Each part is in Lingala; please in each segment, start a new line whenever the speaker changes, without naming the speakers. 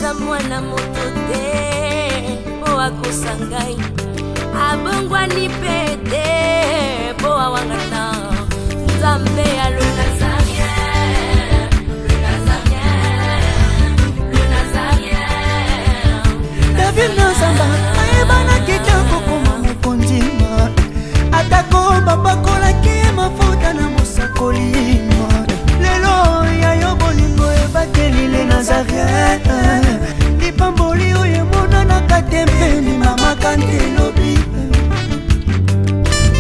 naza mwana moto te po akosangai abongwani pete po awangana nzambe ya le Nazarien, le Nazarien, le Nazarien.
David Nazamba ayebana kitoko koma mokondima atako babakolaki mafuta na mosakolima lelo yayo bolingo ebateli le Nazarien lipamboli oyo emonanaka te mpeni mama kantelobi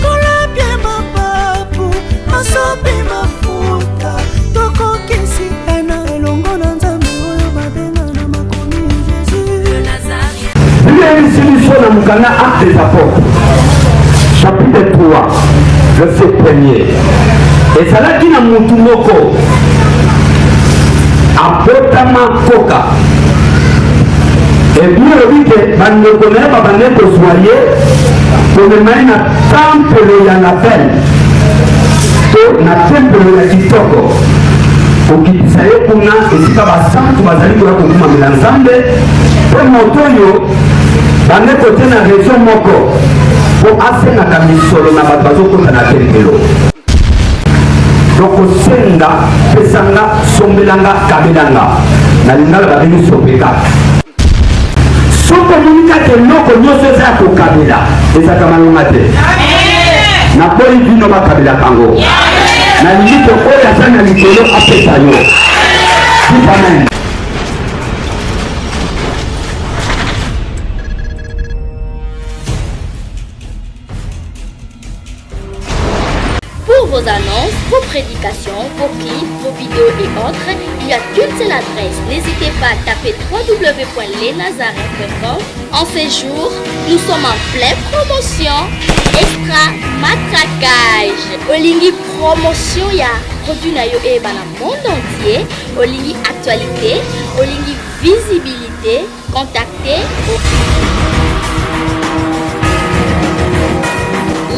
kolapye mapapu masopi mafuta tokokisi ena elongo na nzambe oyo babenga na makomi Jésus
Le Nazarien.
L'émission de Moukana, Actes des Apôtres, chapitre 3, verset 1er. Et ça là qui n'a moutumoko, apotama koka. Et bien le que bande connaît pas bande ko soyer, pour le mener na temple ya na fête. To na temple ya kitoko. Ukitisaye kuna esika basantu bazali kwa kuma milanzambe po motoyo bande kote na région moko po asenga ka misolo na bato bazokota na tempelo donc senga pesanga sombelanga kabelanga na lingala babini sopeka soko munika ke loko nyonso eza kokabela ezaka malonga te na poli vino bakabela kango na limite oyo aza na likolo apesa yo. Amen.
Pour vos annonces, vos prédications, vos clips, vos vidéos et autres, il y a qu'une seule adresse. N'hésitez pas à taper www.lesnazareth.com. En ces jours, nous sommes en pleine promotion. Extra matraquage. Olingi promotion ya produit na yo eba na monde entier. Olingi actualité, olingi visibilité. Contactez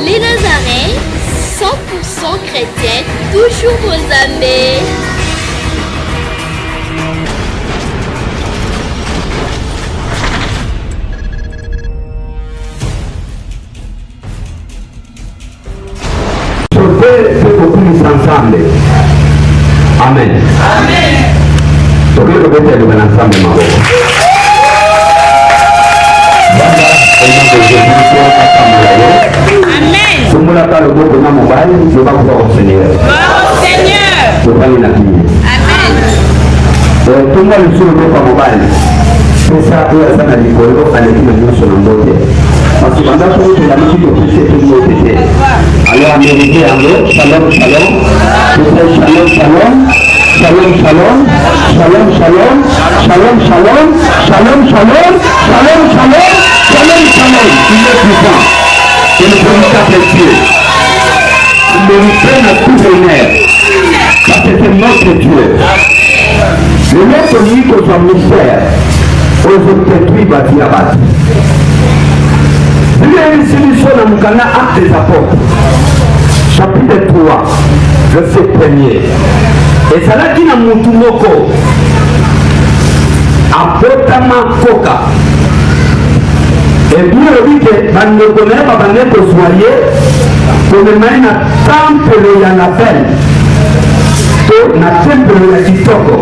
les Nazareth, 100% chrétienne, toujours vos amis.
Ensemble. Amen. Amen. Donc le côté de l'ensemble mabo. Amen. Somola ka le boko na mobile, je vais pouvoir au Seigneur. Seigneur. Je vais aller na Amen. Tout le monde sur le boko mobile. C'est ça que ça na likolo ale ki na nyonso na mbote. Parce que pendant que tu as mis le péché tout le monde était. Alors américain anglais, shalom shalom. Shalom shalom. Shalom shalom. Shalom shalom. Shalom shalom. Shalom shalom. Shalom shalom. Shalom shalom. Il est puissant. Il est véritable Dieu. Il mérite à tout honneur. Parce que c'est notre Dieu. Le maître dit que son mystère aux autres bâtis à battre. L'émission de Moukana, Actes des Apôtres, chapitre 3, verset 1er. Et ça là qui n'a moutumoko, apotama koka. Et bien le dit que bande connaît pas bande ko soyer, pour le mener na temple ya na fête. To na temple ya kitoko.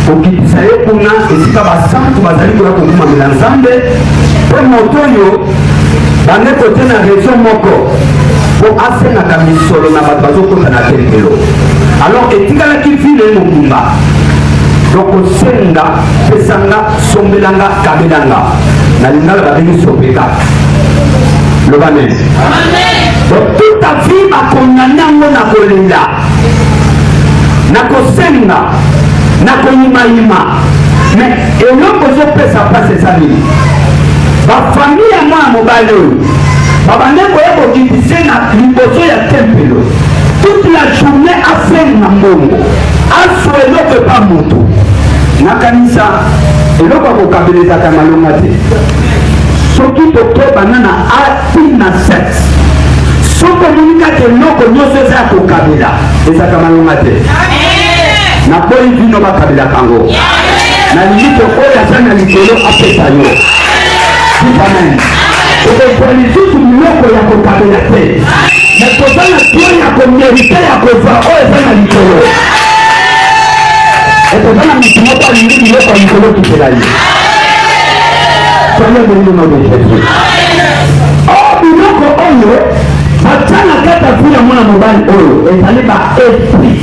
Ukitisaye kuna esika basantu bazali kwa kuma milanzambe po motoyo bande kote na région moko po asenga ka misolo na bato bazokota na tempelo alors etikalaki vile mobimba donc senga pesanga sombelanga kabelanga na lingala babengi sopeka loba amen. Donc toute ta vie bakondana ngo na kolela na kosenga na koyimayima mais eloko ezopesa place eza nini bafamille ya mwana mobali oyo babande koyebokitise na liboso ya tempelo toute la journée asenga mbongo aso eloko epa moto nakanisa eloko akokabelezaka malonga te soki tokebana na ati na sexe soki omonikaka eloko nyonso eza ya kokabela ezaka malonga te na poli vino bakabela kango na limite oyo aza na likolo apesa yo. Amen. okozwa lisusu biloko ya kokabela te me toza na tio ya komérite ya kozwa oyo eza na likolo. Toza na motu moko alingi biloko ya likolo kisela ye. Soyez bénis au nom de Jésus. Biloko oyo batia na kati ya vi ya mwana mobali oyo ezali baesprit.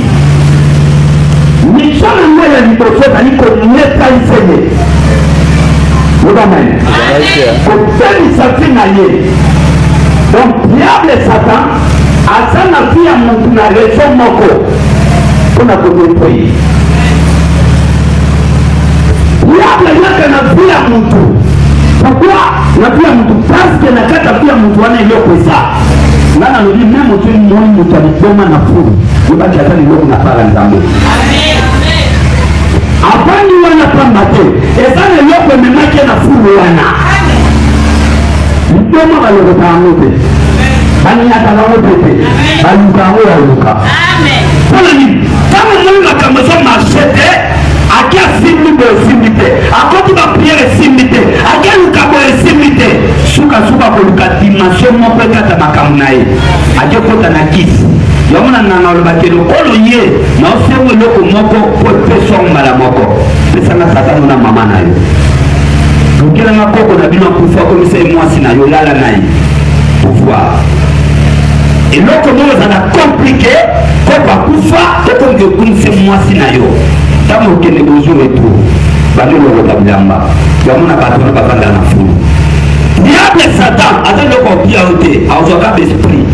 Misio na ngai ya liboso ezali konetaise ye. Amen. Kotelisa vi na ye. Donc diable Satan aza na vi ya motu na raison moko mpona kodétruire. Diable yaka na vi ya motu. Pourquoi na vi ya motu? Parce que na kati ya vi ya motu wana eloko eza. Nga na lobi même motu moi motu aliboma na fulu yebaki aza liloko na pala nzambe. Apani wana pamba te eza na eloko ememaki na fulu wana. Liboma balokota yango te, baniaka bango te te, baluka yango ya luka. Mpona nini? Ntango moi makambo eza marché te, ake asimbi boye esimbi te, akoti bapriere esimbi te, ake luka boye esimbi te, suka koluka dimension moko ekata makambo na ye, ake kota na kisi. Yamona nana olobaki lokolo ye na osengo eloko moko po epesa mbala moko pesanga satano na mama na yo lukelanga koko na bino akufa komisa mwasi na yo lala na ye pouvoir eloko moko ezala komplike koko akufa tokonge okumisa mwasi na yo ntango okende bozur eto balolokota bilamba yamona bato na bavanda na fulu diable Satan aza eloko opia yo te azwaka besprit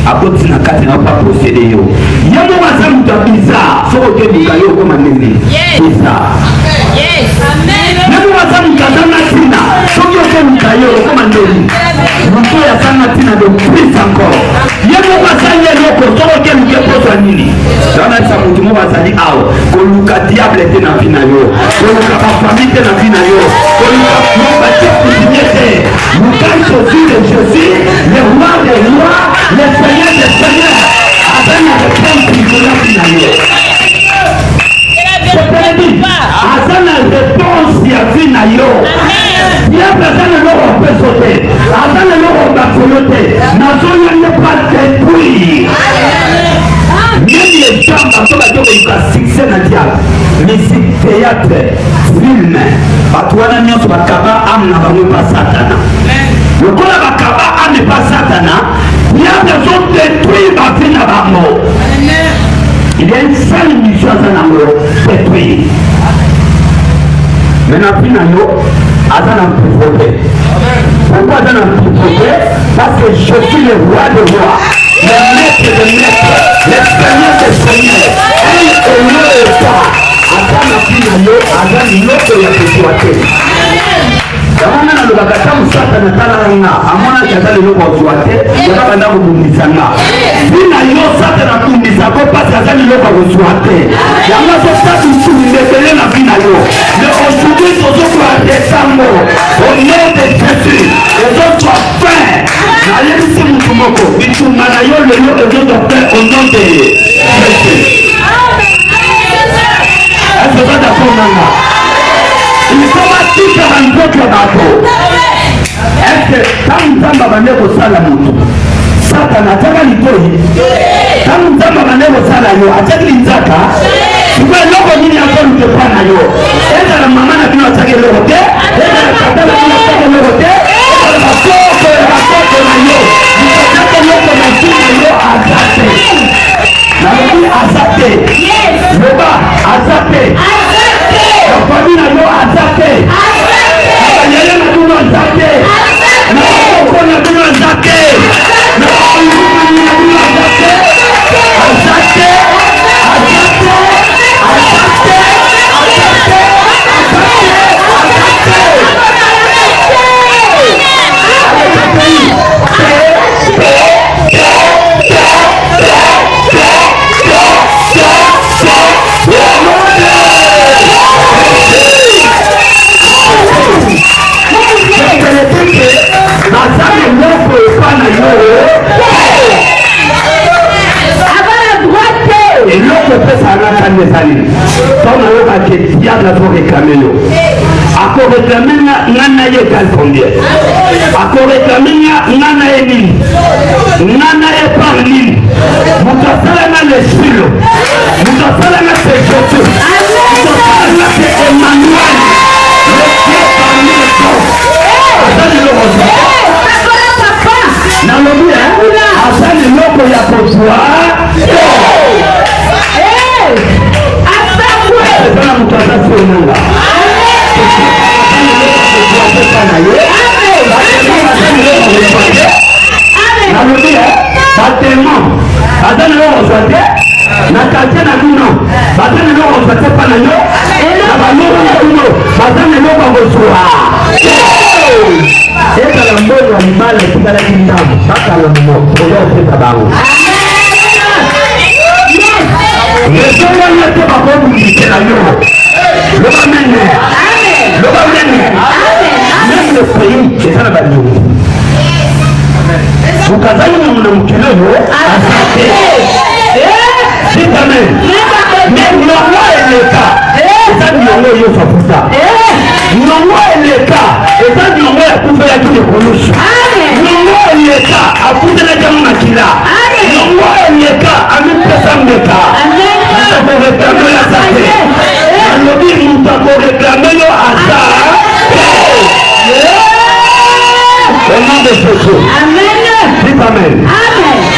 akoti na kati na pa posede yo yamo waza mutu bizarre soko te bikali okoma ndenge bizarre. Yes, amen. Yamo waza mutu azanga tina soki okomuka yo okoma ndenge mutu yazanga tina de plus encore yamo waza ye loko soko te luke poswa nini zanalisa mutu mo bazali awa koluka diable te na vi na yo koluka bafamille te na vi na yo koluka mobatie kusinye te luka Jésus de Jésus le roi des rois le Seigneur des seigneurs azana réponse na vi na yo azana réponse ya vi na yo diable azana loko peso te azana loko bakolo te nazoya ne pas détruire même les gens bato bato koyoka succès na diable musique théâtre film bato wana nyonso bakaba ame na bango epa satana lokola bakaba ame epa satana diable azodétruire bavi na bango. Il y a une seule mission aza nango détruire. Maintenant vi na yo aza na mpifrote. Pourquoi aza na mpifrote? Parce que je suis le roi de rois, le maître de maîtres, le seigneur des seigneurs. Un honneur et pas. Aza na vi na yo aza liloko ya kozwate. Yamana na lobaka ta musata na talanga amona kaza liloko kozwate yaba banda kobundisanga. Vi na yo sata na kundisa ko pasi aza liloko kozwate. Yamba so satu ndebele na vi na yo. Mais aujourd'hui tozokola décembre au nom de Jésus les autres fins nayebisi mutu moko bitumba na yo lelo ezoto fin au nom de Jésus. Est-ce que ça d'accord nanga? Il faut battre un autre bateau. Est-ce que quand nous avons amené au salamutu Satan ataka litoi quand nous avons amené au salayo ataka linzaka kwa loko nini yako nitepana yo eza na mama na bino ataka loko te eza na tata na bino ataka loko te eza na bakoko na yo ataka loko na bino yo azate na lobi azate loba azate na famille na yo azate na banyele na bino azate na bakoko na bino azate na bakoko na bino azate azate eloko epesa anaka réclamer ça. Ton alors que diable a réclamé. Ako réclamer nana yegal combien? Ako réclamer nana yeni. Nana ye parli. Mutasala na l'esprit. Mutasala na Jésus. Mutasala na Emmanuel. Le Dieu parmi les corps. Asani le roi. Nalobi asani loko ya kozwa. Asana mutasala sonanga. Même le pays, c'est ça la valeur. Vous casez mon kilo, c'est quand même. Mais non, est le cas. Et ça, nous avons pour ça. Non, est le cas. Et ça, nous avons pour faire tous les bonus. Non, est le cas. À vous de la gamme qui là. Non, est le cas. À 1000 personnes de cas. Nous avons réclamé la santé. Nous avons réclamé le hasard. Au nom de Jésus. Amen. Dites Amen.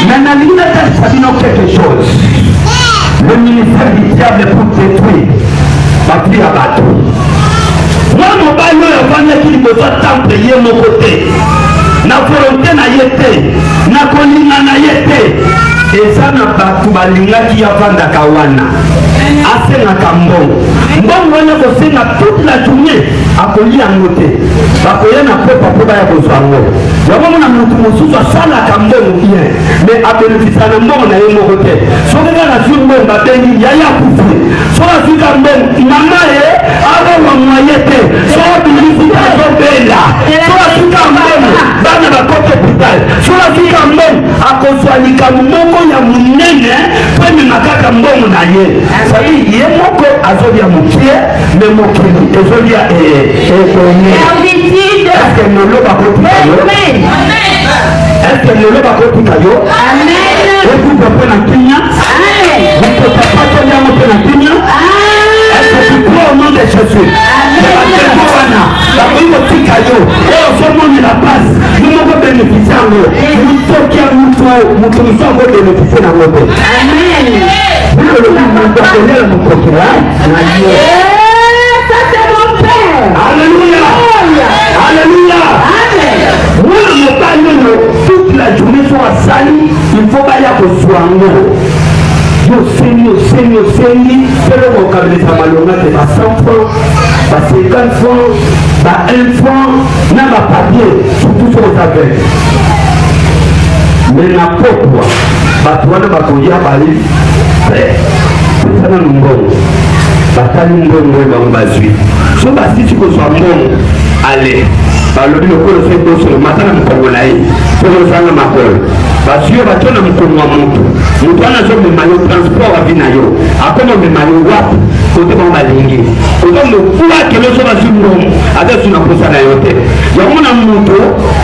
Maintenant, il y a quelque chose. Le ministère du diable pour détruire ma vie à bateau. Moi, mon bailleur, il faut que je mon côté. Na volonté na yete, na kolina na yete. Et ça n'a pas tout balinga qui a vendu à Kawana. Assez na Kambo. Mbongo wana kosenga toute la journée à coller en côté. Ba koya na pepa pepa ya kozwango. Yabo na mutu mususu asala Kambo bien. Mais a bénéficier na mbongo na yemo côté. Soka na jumbo ba bengi yaya kufu. Soka fika mbongo mama aba wa mwayete. Soka bilifika zobela. Soka fika mbongo bana ba kote hospital. Soka fika mbongo akozwanika mbongo ya munene kwemi makaka mbongo na ye. Sabi ye moko azobia mukie me mokili ezobia ekonye. Est-ce que nous l'avons pas compris? Est-ce que nous l'avons pas compris? Amen. Et vous pouvez prendre un Kenya? Vous ne pouvez pas prendre un Kenya? Est-ce que tu crois au nom de Jésus? La vie de Tikayo, et au monde de la base, nous devons bénéficier en nous. Nous devons bénéficier en nous. Amen. Vous devez nous donner mon procureur. Ça c'est mon Père. Alléluia. Alléluia. Amen. Moi, je parle toute la journée sur la salle, il faut pas y avoir soin. Seigneur, fais-le vocabulaire à Malonga, c'est pas 100 francs, pas 50 francs, pas 1 franc, n'a pas papier, surtout sur le savais. Mais la pourquoi, bah toi, n'a pas connu à Bali, c'est ça dans le monde. Batali mbongo bambazwi. So basi tu ko so mbongo. Allez. Ba lobi lokolo so ko so matana mkongo na yi. So ko sanga makolo. Basi yo batona mkongo wa mtu. Mtu ana so me mayo transport wa binayo. Akono me mayo wapi? Kote mama lingi. Kote mkuwa kelo so basi mbongo. Ada suna kosa na yote. Yamuna mtu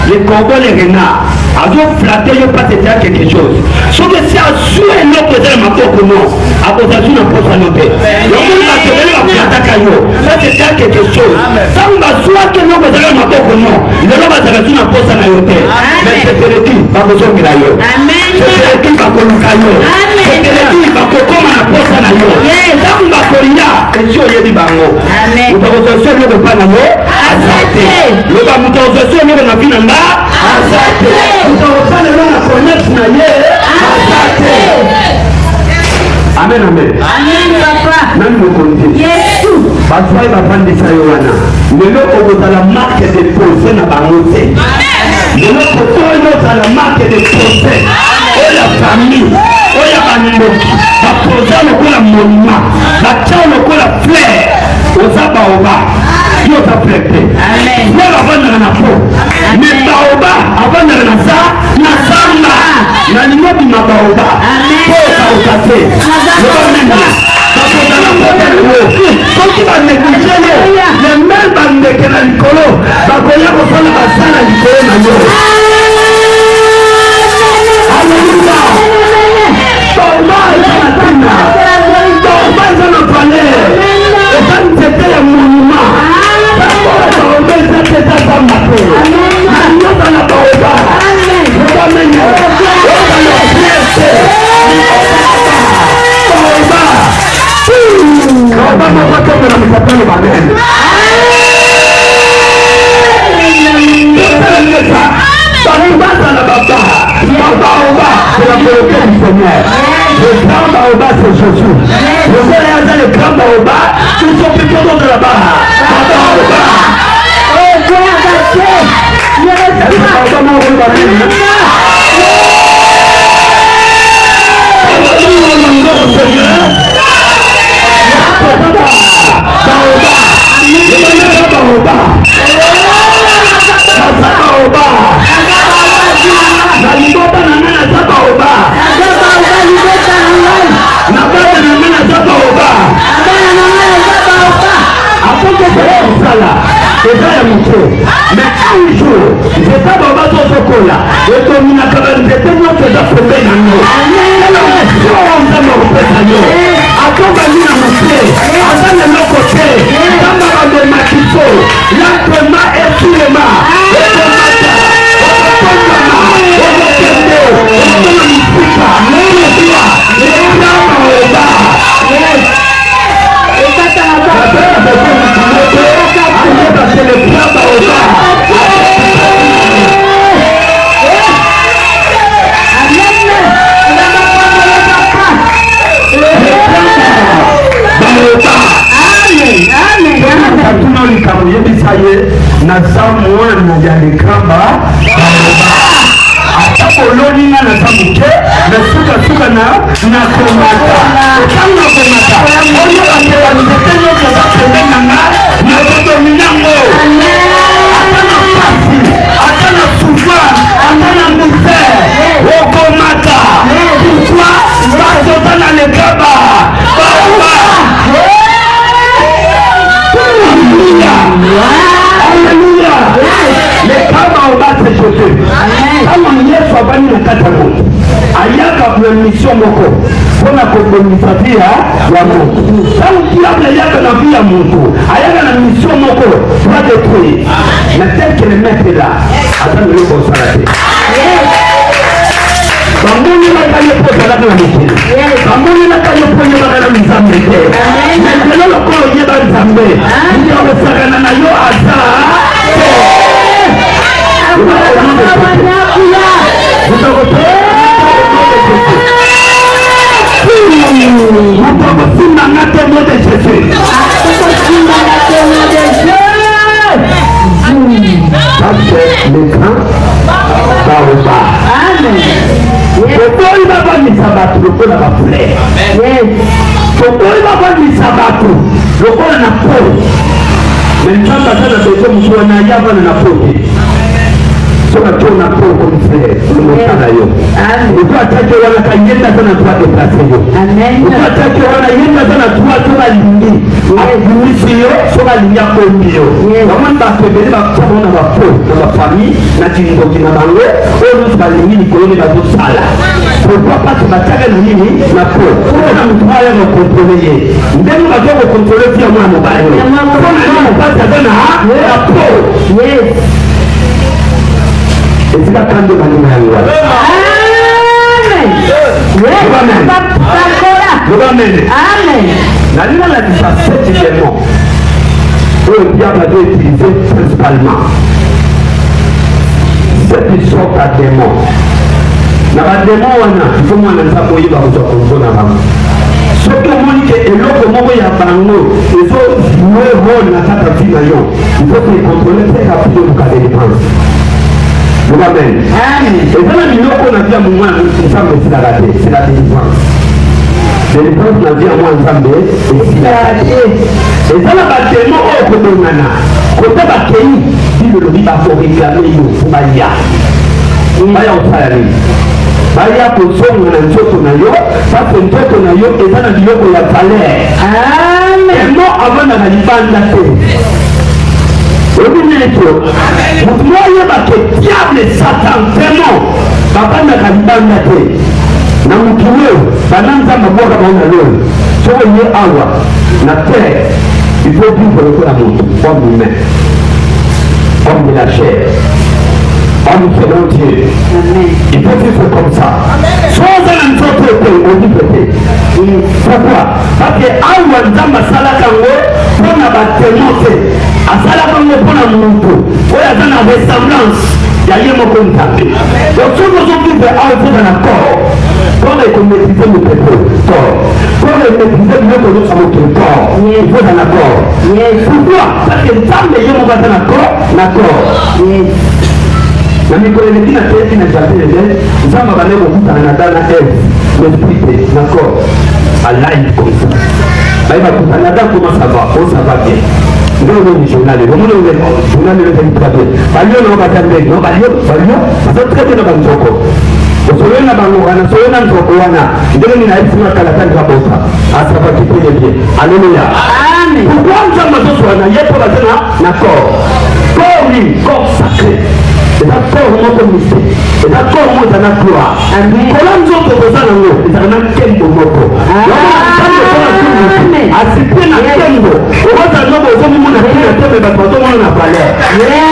le kongo le rena. Azo flatter yo pas c'était quelque chose. So que si a su un autre de ma coco non. A cause de une posa note. Ça c'est quelque chose. Ça on va soit que nous faisons ma coco non. Il ne va pas une posa na yote. Mais c'est le qui va besoin de la yo. Amen. C'est le qui va coloca yo. C'est le qui va coco na posa na yo. Ça on va colia et sur yedi bango. Amen. Nous avons ce lieu de panamo. Azate. Le ba nous avons ce lieu de na finanga. Azate. Nous avons pas le nom à connaître na ye. Azate. Amen, amen. Amen, papa. Même le côté. Yes. Parce que va prendre des sayoana. Le lot au la marque de posé na bangote. Le lot au la marque de posé. Oh la famille. Oh la famille. Va poser le coup la monument. Va tirer le coup la fleur. Aux abaoba. Yo ta flèche. Amen. Moi la vendre na peau. Mais baoba avant de na ça, na samba. Na limobi ma baoba. Amen. Le comme la misapelo banene. Baobaba la baba. Baobaba, c'est la volonté du Seigneur. Le grand baobab, c'est Jésus. Le Seigneur a le grand baobab, ils sont plutôt dans la barre. Baobab. Oh, Dieu a gâché. Il y a le mais un jour, je pas dans votre chocolat. Et comme il a quand même des témoins que j'ai fait dans nous. Alors, on va me repérer. Accompagnez la montée. Attends de l'autre côté. Dans ma bande de maquito. L'entraînement est tout le mal. Et le matin, on va na zamwana ya likamba atakolonina na zamuke na suka na komata kama komata oyo akewa nitetenyo kwa pembena na dominango atana pasi atana sufa atana misère okomata pourquoi bazota na lekaba baoba Alléluia. Les femmes au bas se choquer. Kama Yesu abani na katako. Ayaka kwa mission moko. Kuna kukomisatia ya Mungu. Kama diable yaka na via Mungu. Ayaka na mission moko. Pas de truc. Mais tel que le maître là. Attends le bon salade. Bambuni na kayo po salade na miki. Bambuni na kayo po yo na mizambe. Maintenant le corps y est dans Zambé. Il y a le sagana na yo asa. Soka tona poko mfere lumotana yo. Uko atake wana kayenda sana tuwa deplase yo. Uko atake wana yenda sana tuwa soka lingi. Akumisi yo soka lingi ya kondi yo. Waman bakebele bakabona bapo na bafami na jingoki na bango. Olu suka lingi ni koloni bazo sala. Pourquoi pas tu batake na nini na po. Kuna mtuwaya na kontrole ye. Ndenu bazo kontrole pia mwana mbayo. Kuna nini mpasa zana na po. Yes. Et la canne de Amen. La lune a dit ça septièmement. Le diable a dû utiliser principalement. Cette sorte à démon. Dans le démon, il faut que nous sachions ce que Monique et l'autre moment il y a bango, ils ont joué rôle dans cette vie. Il faut qu'ils contrôlent très rapidement le cas des dépenses. Amen. Et dans la minute qu'on a dit à moi, c'est la délivrance. Délivrance, on a dit à moi, c'est la délivrance. Et dans la bâtiment, on peut donner un côté bâtiment, dit le lobby va réclamer pour Baya. Baya au salarié. Baya pour son, on a un choc on a yo, ça c'est un choc on a yo, et ça n'a dit qu'on a salaire. Amen. Et non, avant d'aller bandater. Vous voyez que diable Satan vraiment papa n'a qu'à libanda te na mtuwe bananza maboka baona leo so ye awa na terre il faut vivre le corps comme humain comme de la chair homme selon Dieu. Il faut vivre comme ça sans un autre on dit peut-être pourquoi parce que awa nzamba salaka ngo pour la bâtiment. À ça, la bonne pour la moto. Pour la ressemblance. Il y a un mot comme ça. Donc, si vous avez un accord, pour les maîtriser le pétrole, pour les maîtriser le pétrole, ça votre corps. Il faut un accord. Pourquoi? Parce que le temps de l'homme va un accord. La micro-énergie n'a pas été n'exaltée, nous avons parlé au bout d'un Nadal, l'esprit, d'accord, à live comme ça. Là, il va tout un Nadal, comment ça va? Oh, ça va bien. Nous, on est journal, on est journal, on est très bien. Balio, on va faire bien, non, Balio, ça va très bien dans le Joko. Osoyona bangwana, soyona nzokwana, ndio ninaisema kalatani kabisa. Asaba kipoje bien. Alléluia. Amen. Pourquoi nous sommes tous là, yepo bazana d'accord. Corps sacré. C'est un corps moko mystique. C'est un corps moko na gloire. Amen. Kola nzoko kozana ngo, ezana kembo moko. Amen. Asipe na kembo. Oza nzoko ozomu na kembo tebe bato na valeur.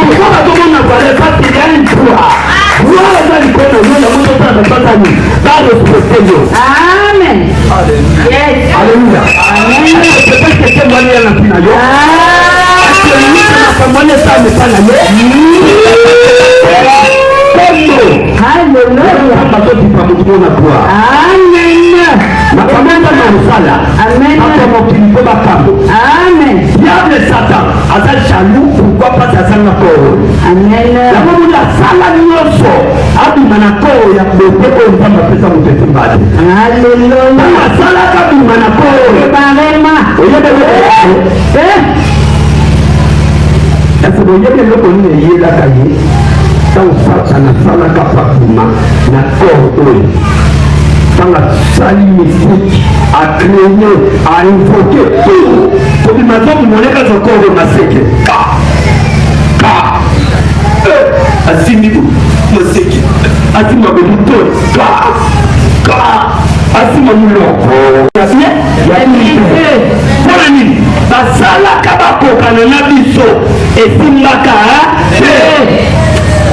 Pourquoi bato na valeur parce qu'il y a une gloire. Gloire za likona nyola moto sana batani. Ba respecter yo. Amen. Yes. Alléluia. Amen. C'est pas que c'est moi qui la fina yo. Diable Satan, Azal Chalou, pourquoi pas Azal Nakoro? Amen. La maman la sala nyoso, Abi Manakoro, ya Boko, on va m'appeler ça mon petit bad. Alléluia. La sala Abi Manakoro, Barema. Est-ce que vous voyez le monde la cahier dans ça na sala kapakuma na corps dans la salle mystique à créer, à invoquer tout pour que maintenant vous monnaie quand encore de massacre asimi maseki asima bebuto asima muloko ya nini basala kabakoka na biso esimbaka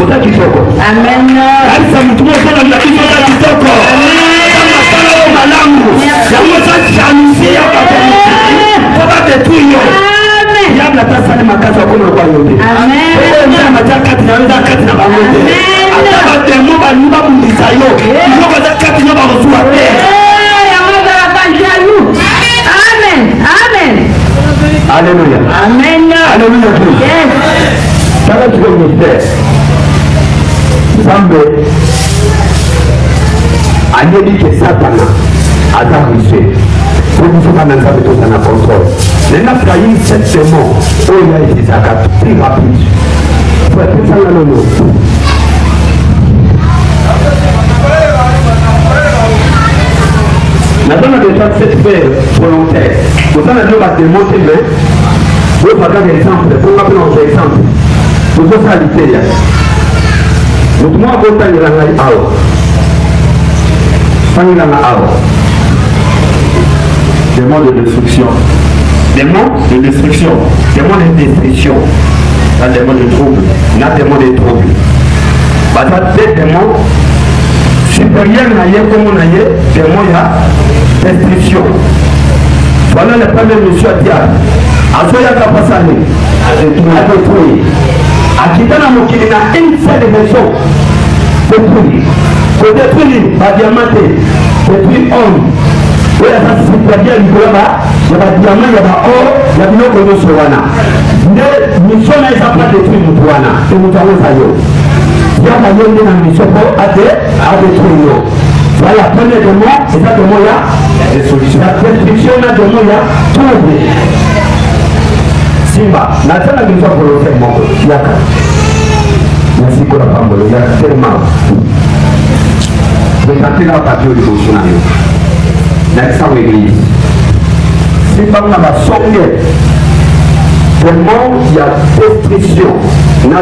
ota kitoko amen alisa mtu mmoja na biso na kitoko kama malamu yango sa chanisi ya baba tetuyo amen yabla tasali makaza kwa kwa yote amen ndio mataka tunaweza kati na bangote hata batemo baluba mundisayo ndio baza kati na barosua Alléluia. Amen. Alléluia. Yes. Ça va être le mystère. Semble. Allez dire que Satan a réussi. Pour nous faire un ensemble tout en contrôle. Les nappes caillées, cette démon, oh il a été ça plus rapide. Pour être ça là non. La donne de cette sphère volontaire. Vous avez le bas de monter, mais vous avez un exemple. Pour vous prendre un exemple. Vous avez ça l'Italie. Donc, moi, je vais vous dire des mots de destruction. Des mots de destruction. Des mots de destruction. Des mots de trouble. Des mots de trouble. Parce que des mots supérieurs, comme on a des mots de destruction. Voilà le premier monsieur à dire. Azoya Kapasani a détruit. A Kitana Mokili na une seule maison. Détruit. Pour détruire, pas diamanté. Détruire homme. Oui, ça c'est supérieur, il y a des diamants, il y a des or, il y a des noms de Sowana. Mais mission n'a pas détruit Moutouana. Et nous avons ça. Il y a une mission pour détruire. Voilà, la première de moi, c'est ça de moi là. La destruction là de moi là, trouble. Simba, n'a pas la mission pour le faire, mon Yaka. Merci pour la parole, il y a tellement. Je vais tenter la partie au niveau de dans l'église. Si par la songe, tellement il y a destruction, il y a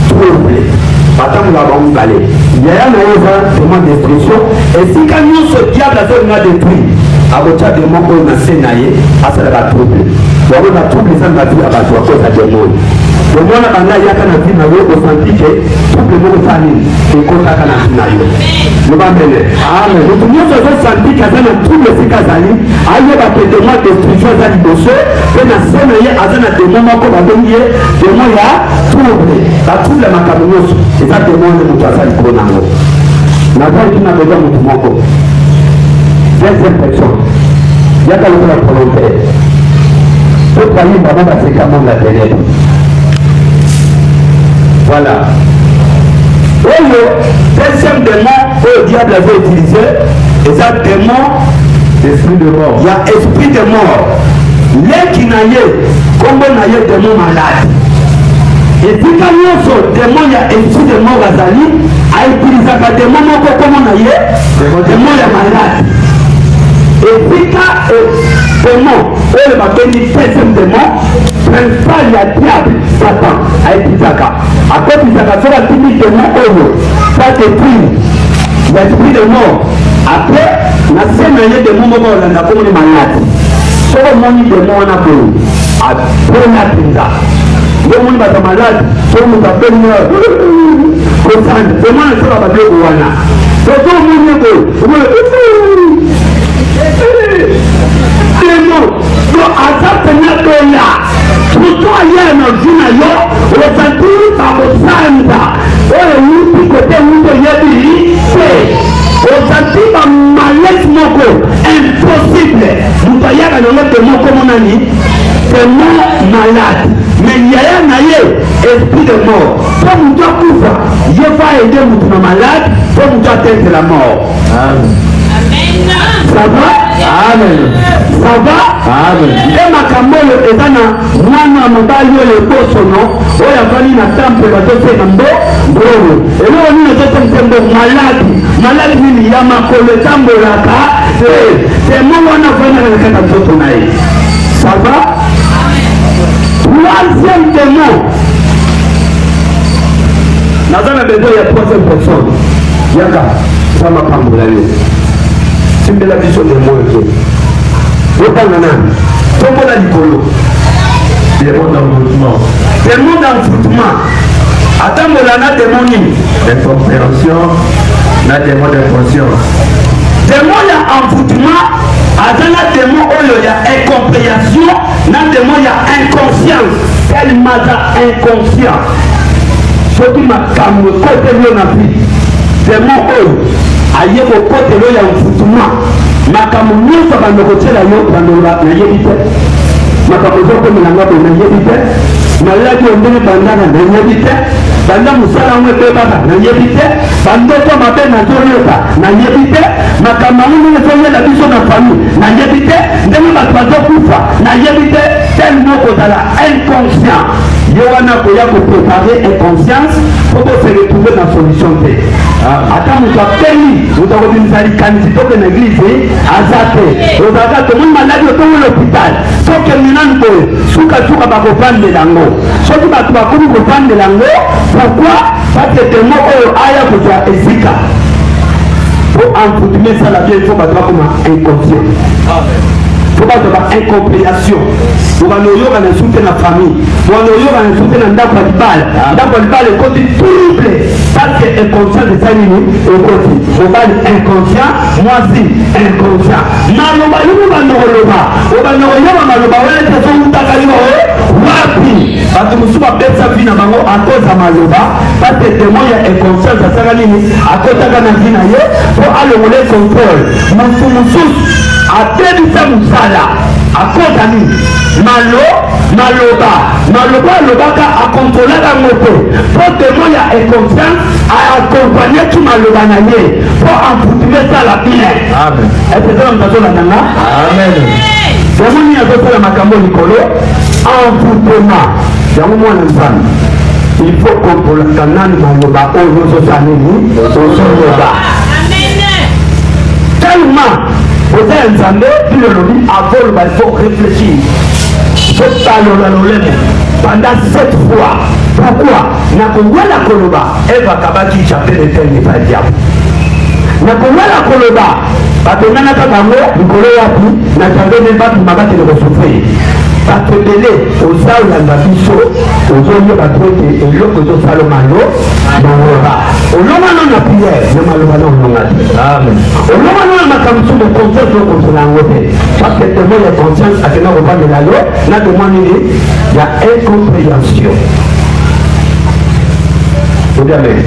trouble. Attends, nous avons balé. Il y a un moment de destruction. Et si quand nous ce diable a détruit, à votre de mon on a sénaillé, à ça va trouble. Donc on a troublé ça, on a vu à cause de démon. démon na banda yaka na tina yo osenti ke tout le monde fani et kotaka na tina yo lobambele amen mutu nyonso azosenti ke aza na trouble esika azali ayeba ke démon ya destruction aza liboso mpe na se na ye aza na démon moko babengi ye démon ya trouble batrouble ya makambo nyonso eza démon nde moto aza likolo nango nazali tina besoin motu moko deuxième personne yaka lokola volontaire po bayimba mo baseka monde ya ténèbre voilà oyo deuxième démon oyo diable avait utilisé eza démon esprit de mort ya esprit de mort leki na ye kombo na ye démon malade esika nyonso démon ya esprit de mort azali autilisaka démon moko kombo na ye démon ya malade esika démon oyo babengi deuxième démon principal ya diable satan ayetisaka akotisaka soki atimi démon oyo sa détruire l'esprit de mort après na se na ye démon moko olanda komoni malade soki omoni démon wana boye apona mpenza nde omoni bato malade soki moto apeni kosani démon nasoka babiloko wana soki omoni boye démon yo aza pena doya moto aya na vi na yo ozali bakosanda oyo wuti kote wuti oyebi te ozali bamalese moko impossible moto ayaka nango démon komonani démon malade mais yaya na ye esprit de mort po moto akufa ye va aide moto na malade po moto atteindre la mort. Ça va? Amen. Ça va? Amen. Et makambo oyo eza na mwana mobali oyo ebosono oyo avandi na temple bazosenga mbongo eloko nini ozosenga mbongo maladi nini ya makolo etambolaka démon wana avandaka na kati ya nzoto na ye. Ça va? Troisième démon naza na besoin ya troisième personne yaka za makambola yo simbela biso démon ezo otanga nani tombola likolo démon d'envoûtement atambola na démon nini d'incompréhension na démon d'inconscience démon ya envoûtement aza na démon oyo ya incompréhension na démon ya inconscience tellement aza inconscient soki makambo ekoteli yo na vie démon oyo aye kokotelo ya envoûtement makambo nyonso bando kotiela yo bandoloba nayebi te makambo ezokomela nga boye nayebi te maladi yo ndenge bandana nayebi te banda mosala yango ebebaka nayebi te bandoto mabe nazoyoka nayebi te makambo yango ndenge ezoyela biso na famille nayebi te ndenge bato bazokufa nayebi te tellement kozala inconscient ye wana koya koprépare inconscience po bose retrouve na solution te ata moto apeli moto akobimisa likanisi toke na église aza te ozalaka tomoni maladi otongo l'hôpital tokende nanu boye sukasuka bakovandela yango soki bato bakomi kovandela yango pourquoi parce que démon oyo aya kozwa esika po envoûtement esala bien ifo bato bakoma inconscient po bato ba incompréhension obana oyoka na sute na famille obana oyoka na sute na ndako ya libala ekoti trouble parce que inconscient eza nini ekoti mobali inconscient mwasi inconscient maloba yoko bandokoloba obandokoloba maloba wana te ezowutaka yo wapi bato mosusu babesa vi na bango akoza maloba parce que démon ya inconscience asaka nini akotaka na vi na ye po alongole contrôle mosu mosusu atebisa mosala akota nini maloba alobaka akontrolaka yango te po démon ya inconscience aakompagneki maloba na ye po envoûtement esala bien epesana moto azolandanga démon nini azosala makambo likolo envoûtement yango mwana nzambe il faut kontrolaka nani maloba oyo ozosala nini ozoloba tellement oza ya nzambe bino lobi avoloba il faut réfléchir sotalola lolemo pendant 7 fois pourquoi nakongwela koloba eva kabaki chapelle eterne pa diable nakongwela koloba batonganaka bango likolo wapi na jardin bato mabatele kosufrir bakebele ozalanda biso ozoyeba to ete eloko ezosala yo maloba olongana na priere na maloba na olonga te olongana na makambo so de conscience okonsona yango te parce que témoin ya conscience akenda kovandela yo na témoin nini ya incompréhension. Amen.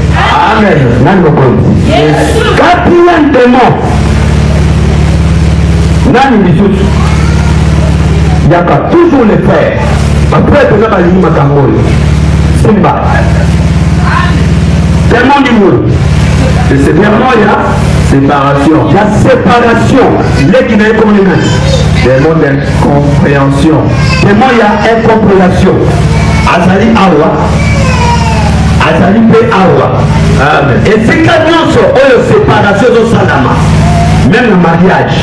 Amen. Nani mokonzi? Quatrième démon. Nani lisusu? Il y a toujours les frères. Après, tu n'as pas dit makambo. Simba. Démon du monde. C'est démon, il y a séparation. Il y a séparation. Les qui n'avaient comme les mains. Démon d'incompréhension. Démon, il y a incompréhension. Azali awa. Azali pe awa. Amen. Et c'est quand nous sommes séparation de salama. Même le mariage,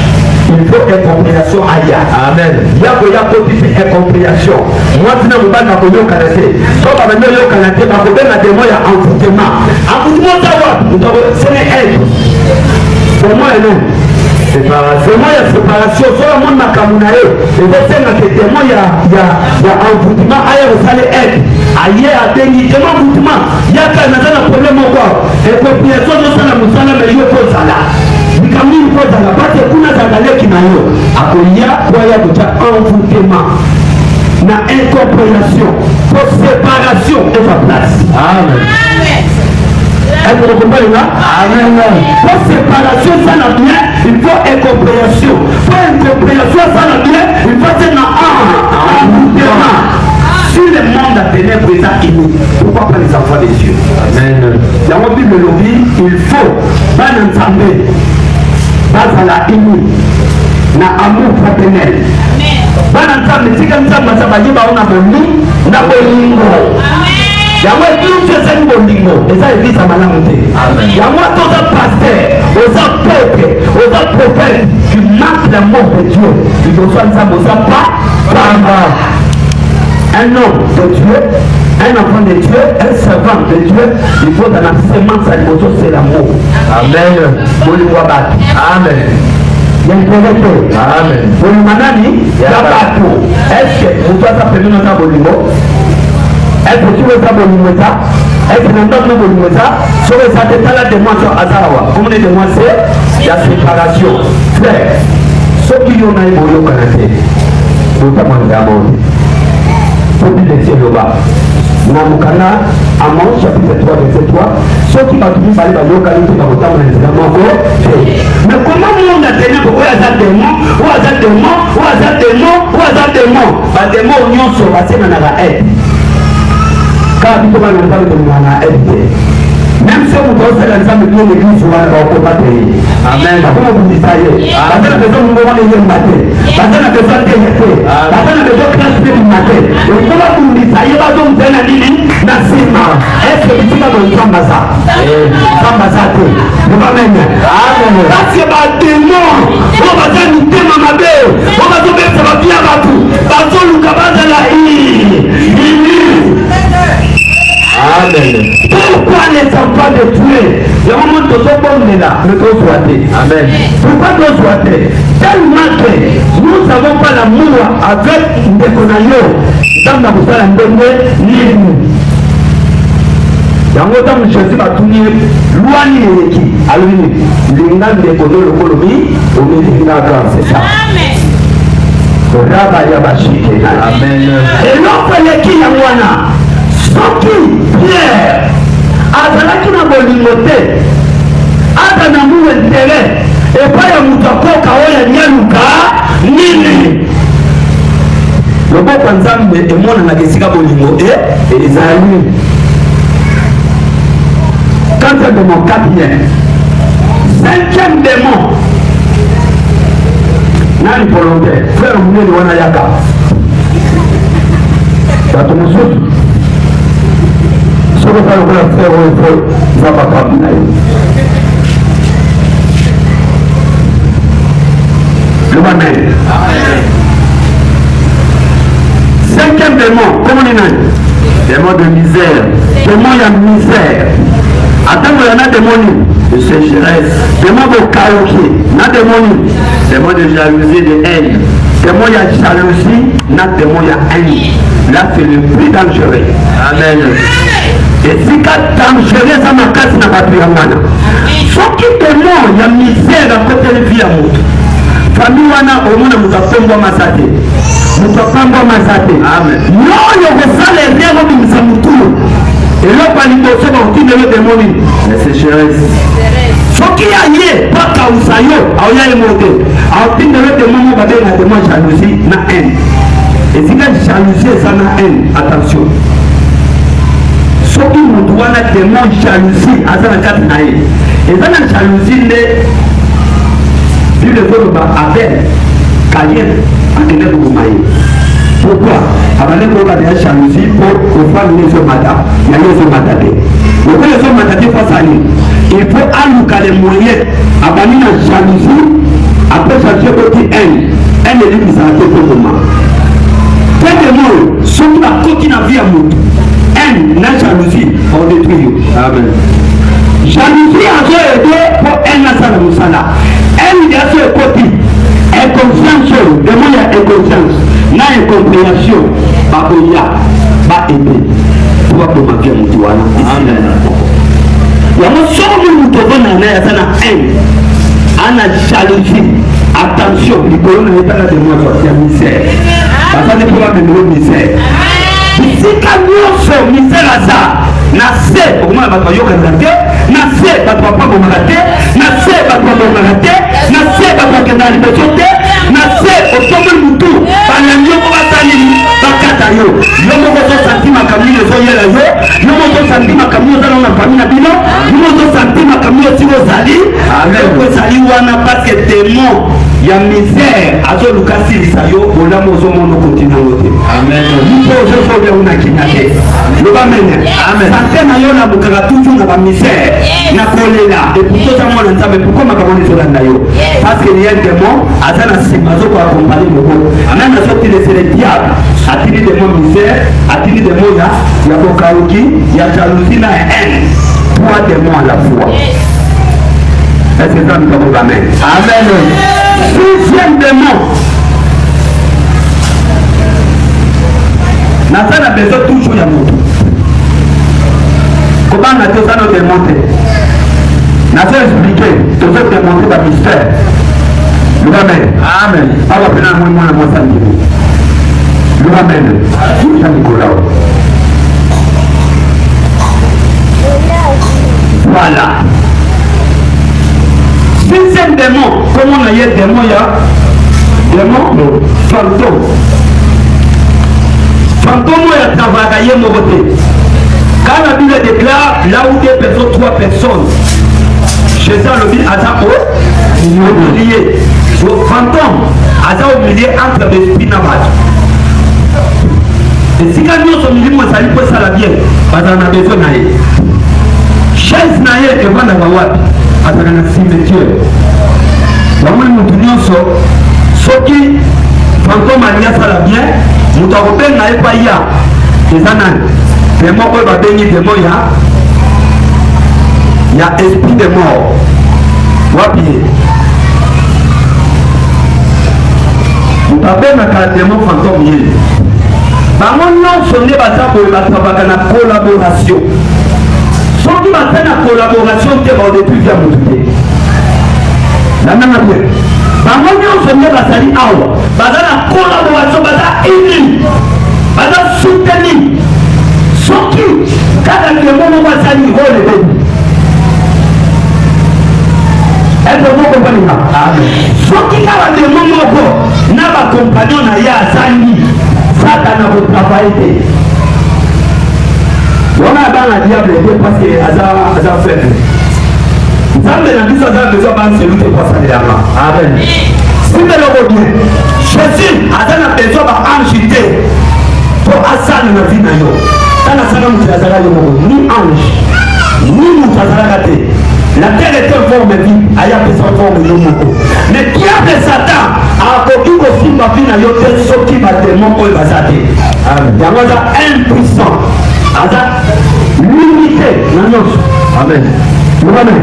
il faut incompréhension ailleurs. Amen. Il y a incompréhension. Moi, je ne veux pas vous canadier. Quand on va venir au Canada, on va venir des moyens envoûtement. Envoûtement, c'est l'aide. Pour moi, non. Séparation. Moi, il y a séparation. Sur le monde, ma camonae. Et je sais que moi, il y a envoûtement. Ailleurs, vous allez aide. Ailleurs, à tenir. Il y a envoûtement. Il y a un problème encore. Incompréhension, je sais la moussala, mais je peux ça là. Nikamini kwa zanga pati kuna zangale kinayo akoya kwa ya kucha envoûtement na incompréhension pour séparation et sa place. Amen. Est-ce que vous comprenez là? Amen. Pour séparation ça n'a bien, il faut incompréhension. Pour incompréhension ça n'a bien, il faut être dans envoûtement. Si le monde a ténèbres est acquis, pourquoi pas les enfants des cieux? Amen. Dans la Bible le dit, il faut pas l'ensemble. Bazala inu na amour fraternel. Bana nzambe tika nzambe sabaye ba ona bondi na bolingo. Yango etu se bolingo eza église malamu te. Yango toza pasteur, oza peuple, oza prophète qui marque l'amour de Dieu. Il doit soit nzambe oza pas un homme de Dieu, un enfant de Dieu, un servant de Dieu, il faut dans la sémence à l'émotion, c'est l'amour. Amen. Amen. Il y a une vérité. Amen. Pour le manani, il y a bateau. Est-ce que vous doit s'appeler notre bolingo? Est-ce que tu veux ta bolingo? Est-ce que nous avons bolingo? Sur les attentats de moi sur Azarawa. Comme les de moi, c'est la séparation. Frère, ceux qui ont eu bolingo canadien, nous avons d'abord. Faut dire les cieux là-bas. Namukana, Amon, chapitre 3, verset 3. Ceux qui m'ont dit, bah, localité, bah, autant, on est vraiment beau. Mais comment on a tenu pour un démon, ou un démon, ou un démon, ou un démon? Bah, démon, on y a sauvé, c'est dans la aide. Car, tu vas nous parler de la aide. Même si on doit faire l'ensemble de l'église, on va combattre. Amen. Comment vous dites ça? Parce que la personne nous va les mater. Parce que la personne est mater. Parce que la personne classe de mater. Et comment vous dites ça? Il va donc faire la ligne. Nassima. Est-ce que tu vas dans le Sambasa? Sambasa. Nous va mener. Amen. Parce que les démons, on va faire une thème à ma belle. On va tomber sur la vie à tout. Parce que nous avons la Amen. Pourquoi les enfants de tuer? Le moment de ce bon est là, le dos soit. Amen. Pourquoi le dos soit? Tellement que nous n'avons pas l'amour avec des conayo. Dans la boussole en donné, ni nous. Dans le temps où Jésus va tourner, loin de qui? Alors, l'ingénieur de Kodo, le Colombie, au milieu de la grâce, c'est ça. Amen. Amen. Et l'autre, il est qui, Yamwana? Soki Pierre azalaki na bolingo te ata na mu intérêt epai ya moto akoka oyo anyaluka nini loboko nzambe emonanaka esika bolingo ezali quatrième démon quatrième cinquième démon nani volontaire frère munene wana yaka bato mosusu soki oza lokola frère oyo fo eza bakambi na ye lobamen cinquième démon komoni nani démon de misère démon ya misère atango ya na démon nini de sécheresse démon de kaoki na démon nini démon de jalousie de haine démon il y a jalousie, na démon il y a haine. Là c'est le plus dangereux. Amen. Et si quand dangereux ça m'a cassé na battu amana. Faut que démon il y a misère à côté de vie à moi. Famille wana omona mutapambwa masate. Mutapambwa masate. Amen. Non yo resale rien au bimisa mutu. Et là pas liboso ba utine le démoni. C'est sécheresse. Faut qu'il y ait pas kausayo, au y a monté. Au fin de le démon ba na démon jalousie na haine. Et si la jalousie ça na haine, attention. Soki mutu wana démon jalousie azana kat na haine. Et ça na jalousie ne Dieu le veut Abel, Caïn, Akene Boumaï. Pourquoi? Avant de voir la jalousie pour offrir les hommes matin. Il y a les hommes matin. Pourquoi les hommes matin face à lui? Il faut allouer les moyens. Avant la jalousie, après changer côté haine. Haine est lui qui s'arrête pour le moment. Quel démon, surtout la côté de la vie à nous. Haine, la jalousie, on détruit. Amen. Jalousie a aidé pour haine à sa moussala. Elle a ce côté, inconscience, de moi il y a inconscience, na incompréhension, bah il y a, bah aider, pour que ma vie me dise, amen. Il y a mon sort de nous devant la mer, ça n'a haine, on a jalousie, attention, les colonnes n'est pas là de moi, c'est la misère, parce que ça n'est pas de misère. Si quand nous misère à ça, nasce au moins la bataille nasce batwa pas bombarder nasce batwa bombarder nasce batwa kendali besote nasce otombe mutu bananyo ko batali bakata yo yomo ko santima kamile zo yela yo yomo ko santima kamile zo na famille na bino yomo ko santima kamile siko zali amen ko zali wana parce que démon ya misère azo lukasi sayo bola mozo mono continue wote amen nipo zo so be una kinate lo ba mene amen santé na yo na bukaka toujours na ba misère na kolela et pour tout ça moi nzambe pourquoi makamoni zo na yo parce que il y a un démon azana simazo ko accompagner le bon amen na sorti de le diable atini démon misère atini démon ya bokauki ya jalousie na haine trois démons à la fois. Est-ce que ça nous tombe amen? Amen. Sixième démon. Nasa na besoin toujours ya moto. Comment on a tout ça nous démonter? Nasa expliquer, tout ça démonter par mystère. Nous amen. Amen. Papa pena moi na moi ça niveau. Nous amen. Tout ça Nicolas. Voilà. Sixième démon, comment on a eu démon, il y a démon, fantôme. Fantôme, il a travaillé mon côté. Quand la Bible déclare, là où des personnes, trois personnes, chez ça, le but, à ça, au milieu. Fantôme, à ça, au milieu, entre les spinabates. Et si quand nous sommes au milieu, ça lui peut ça la bien, parce qu'on a besoin d'aller. Chaise naye evanda wapi ataka na cimetière wamwe mutu nyonso soki fantôme aliasala bien mutu akobenga ye pa ya eza nani demo oyo babengi demo ya esprit de mort wapi ye mutu abengaka demo fantôme ye bango nyonso nde baza boye batrabaka na collaboration. Soki baza na collaboration te baodepi via motu te nananga bien bango nyonso nde bazali awa baza na collaboration baza uni baza souteni soki kaka ndemo moko azali role bebi ete moko balinga soki kaka ndemo moko na bacompagnon na ye azali satana kotravaille te wana bana diable te parce que aza faible nzambe na biso aza besoin bana celui te kwasalelanga amen simbeloko bien jésus aza na besoin baange te po asala na vie na yo tala asala moto azala yo moko ni ange ni moto azalaka te la terre est informe vie aya pesa forme yo moko mais diable satan akoki kosimba vie na yo te soki bademon oyo baza te yango aza impuissant aza limité na nyonso amen amen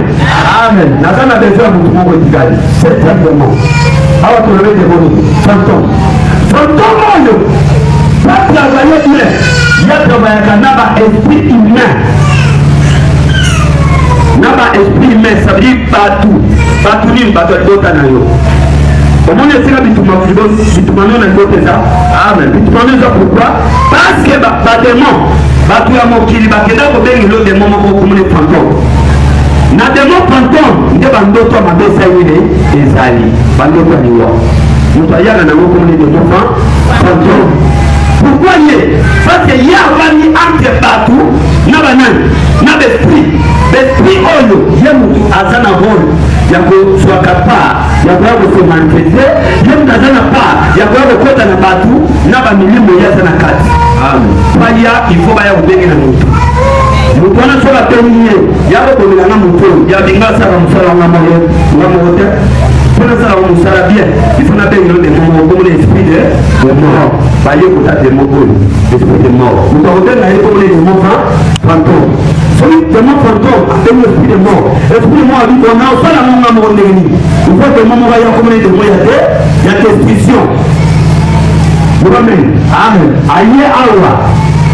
amen naza na besoin mutu moko etikali c'est simplement awa tolobe demoni fantôme ba esprit humain. Naba esprit humain, ça veut dire batu ni batu dota na yo. Comment est-ce que bitumano na dota ça? Amen. Bitumano ça pourquoi? Parce que ba démon, batu ya mokili bakenda ko bengi lo démon moko kumune fantôme. Na démon fantôme, nde bandoto mabesa yile ezali. Bandoto ni wa. Mutu ayana na moko kumune démon fantôme. Pourquoi yé? Parce que y'a vani entre batu na banan, na l'esprit. L'esprit oyo, y'a mutu azana rôle. Y'a ko swaka pa, y'a ko se manifester, y'a mutu azana pa, y'a ko kota na batu, na ba milimo y'a zana kati. Amen. Paya, il faut baya ubenge na mutu. Mutu wana sola tenye, y'a ko komila na mutu, y'a binga sara musala nga mote. Pour ça, on sera bien. Il faut appeler des moments comme l'esprit de mort. Pas lié pour des mots, l'esprit de mort. Nous avons bien comme les mots fantômes. Celui de mort fantôme, appelle l'esprit de mort. L'esprit de mort, on a aussi la même mort de l'ennemi. Il faut que les moments comme les mots, il y a destruction. Amen. Amen. Aïe, awa.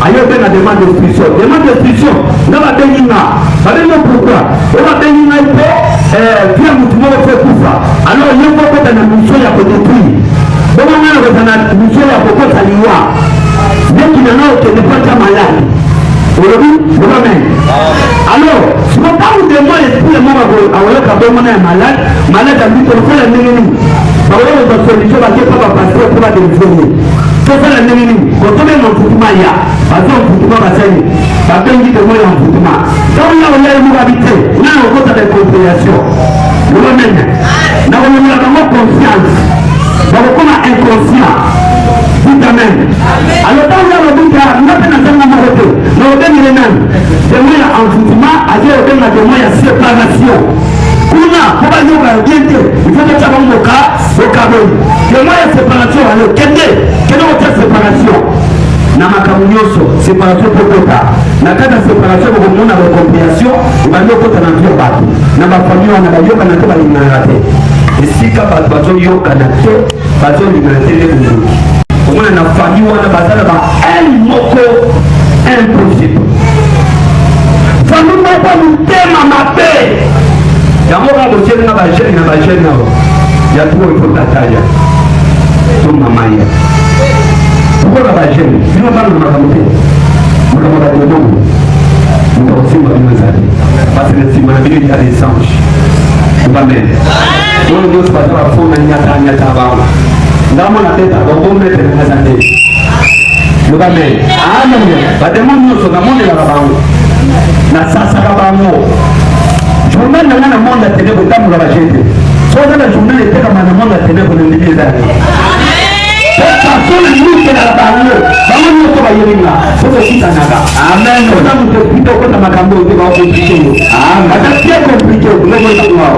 Aïe, ben la demande de destruction. Demande de destruction. Nous avons bien savez-vous pourquoi? On va bien via mutumo fait kufa. Alors il faut que na mission ya kodetruire. Bon on a na mission ya kokota liwa. Dès qu'il en a qui n'est pas malade. Amen. Alors, si on parle de moi l'esprit de moi à malade a dit qu'on fait la nénénie. On va solution à qui pas passer pour la délivrer. C'est ça la nénénie. Quand on est en foutumaya, parce qu'on foutuma va saigner. Parce qu'on dit que moi en foutuma. Donc là on a une habité. Là on compte avec compréhension. Amen. Là on a vraiment confiance. Donc on a inconscient. Dites amen. Alors quand on a le but à n'a pas d'enseignement marocain. Nous on donne les mêmes. De moi en foutuma, à dire on donne de moi la séparation. Kuna, pour pas nous orienter, il faut que tu aies un cas au Cameroun. De moi la séparation, alors quelle est notre séparation? Na makamunyoso séparation potota na kada séparation ko mona ba compréhension ibando ko tana vyo batu na ba famille na ba yoka na ba linarate esika ba bazo yoka na te bazo linarate le mungu ko mona na famille wana bazala ba el moko impossible famille ba ba mutema mabe ya moka bo jeni na ba jeni na ya tuo ko tataya to mamaya. Pourquoi la gêne? Si on parle de ma volonté, on va dire non. Nous avons aussi ma vie. Parce que si ma vie il y a des anges. Amen. On ne doit pas faire faux, mais il y a un tabac. Dans mon tête, on va mettre les années. Amen. Amen. Pas de monde, nous sommes dans le monde de la banque. Na sasa kabamo. Journal na ngana monde atende ko tamu la gêne. So na journal était comme na monde atende ko ni bizarre. Personne ne peut la parole. Comment nous sommes yélinga? Faut que tu t'en agas. Amen. On a monté plutôt que dans ma cambo de va compliqué. Amen. C'est bien compliqué. Nous allons voir.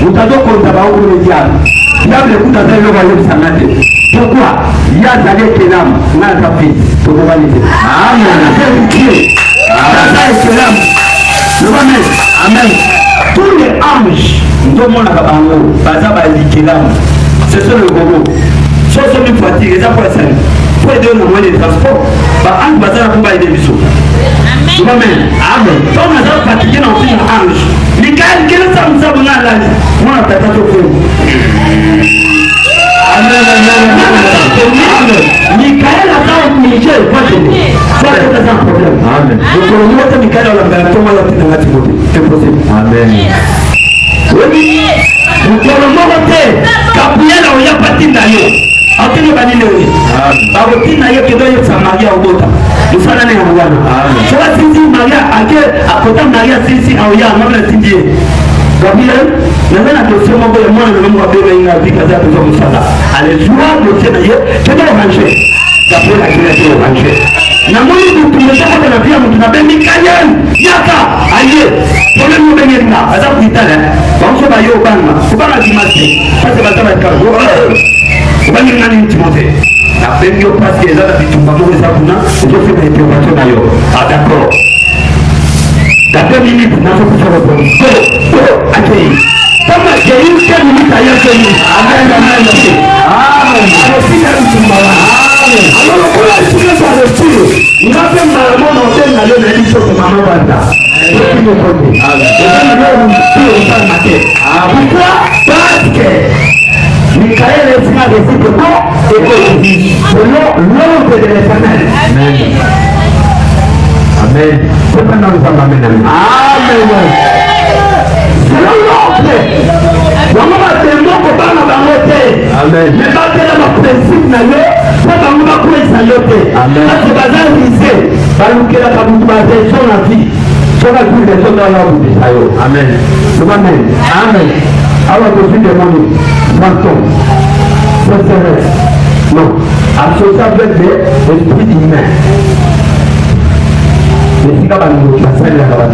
Nous allons compter par où le diable. Diable écoute à le royaume sanate. Pourquoi? Il y a d'aller que l'âme n'a pas fait. Pour vous valider. Amen. C'est Dieu. Amen. Amen. Amen. Tous les anges, nous demandons à Kabango, Bazaba et l'âme. C'est ça le robot. Soit sur une voiture, les apôtres, pour aider au moyen de transport, un bazar pour aider les bisous. Amen. Amen. Donc, on a fatigué dans une ange. Michael, quel est ça, nous avons là, moi, on a tâté au feu. Amen. Michael a ça au Michel, pas de nous. Ça, c'est un problème. Amen. Donc, on va mettre Michael dans la maison, on va mettre la Timothée. C'est possible. Amen. Oui. Donc, on va monter. Gabriel, on y a pas de d'ailleurs. Atene banile we bakotina ye kedo ye Samaria obota usana ne ngwana so sisi Maria ake akota Maria sisi au ya mama tindie Gabriel nana to sema boye mwana na mwa bebe inga bika za to musala ale jua do tena ye kedo ranger Gabriel akile kedo ranger na mwili kutumesha kwa na pia mtu na bendi kanyan yaka aye pole mo benga aza kuitana banso ba yo banga kubanga dimasi parce que bataba ka Ubani nani Timothée? La première parce que les autres disent qu'on va trouver ça pour nous. Je fais des interventions d'ailleurs. Ah d'accord. Dans 2 minutes, nous avons fait le problème. Accueilli. Comme j'ai eu 5 minutes ailleurs que nous. Amen, amen, amen. Alors si il y a une Amen. Alors on a expliqué par le style. Nous avons fait un monde côté na yo na biso ko mama banda kino côté pourquoi parce que Michael est un récipient et selon l'ordre de l'Éternel. Amen. Amen. C'est pas dans le sang amen. Amen. Selon l'ordre. Vraiment ma démon ko ba na bangote. Amen. Mais pas que la principe na yo, pas ba mo ko isayote. Amen. Parce que bazar risé, ba lukela ka mutu ba son la vie. Soka plus de son dans la vie sayo. Amen. Amen. Amen. Alors que je suis demandé, fantôme, sorceresse, non, associé avec des esprits humains. Les filles qui ont été associées à la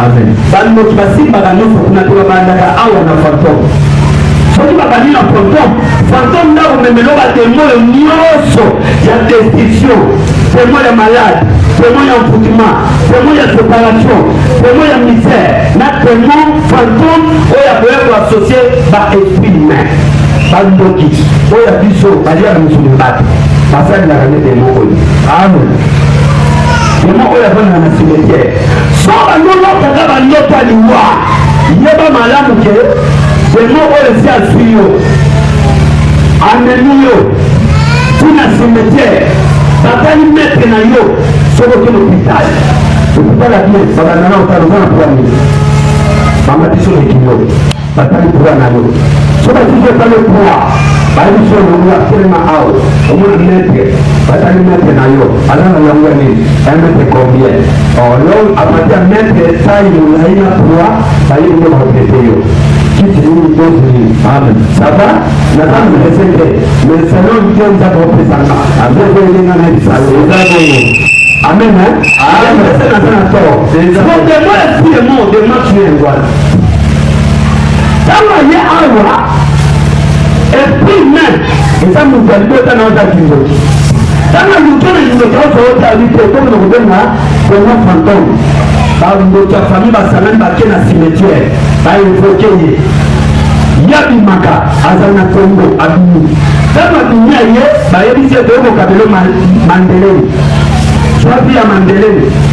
Amen. Dans notre passé, nous avons un fantôme. Si vous avez un fantôme, fantôme là où même l'on a des mots il y a destruction, des mots de malade, des mots d'enfouissement, des mots de séparation, des mots de misère. Des mots fantôme où il y a besoin associé à l'esprit humain. Bandoki, où il y a biso, il y a des mots de battre. Parce qu'il y a des mots. Amen. Les mots où il y a dans la cimetière. Sans la notion de la note à l'ivoire, il y a pas malade que. Les mots où les ciels suivent, amenez-nous, tout la cimetière, bataille mettre dans yo, sur l'hôpital. L'hôpital a bien, ça va dans l'hôpital pour nous. Maman dit sur les kilos, bataille pour nous. Sur la sujet par le poids, bataille sur le poids, tellement out, au moins mettre, bataille mettre dans yo, alors on va aller, elle mettre combien? Oh, l'homme, à partir de mettre, ça, il y a un poids, ça y est, il va répéter yo. Amen. Ça va? La femme me respecte. Mais selon Dieu, nous avons fait ça. Amen. Amen. Amen. Donc, de moi, l'esprit est mort, de moi, tu es un roi. Ça va y avoir esprit humain. Et ça nous donne deux temps dans ta vie. Ça nous donne une autre qualité, comme nous donne comme un fantôme. Notre famille va s'amener à la cimetière. Va évoquer Yabimaka, Azana Congo, Abimi. Ça m'a dit, il y a des gens qui ont Mandela. Soit puis à Mandela,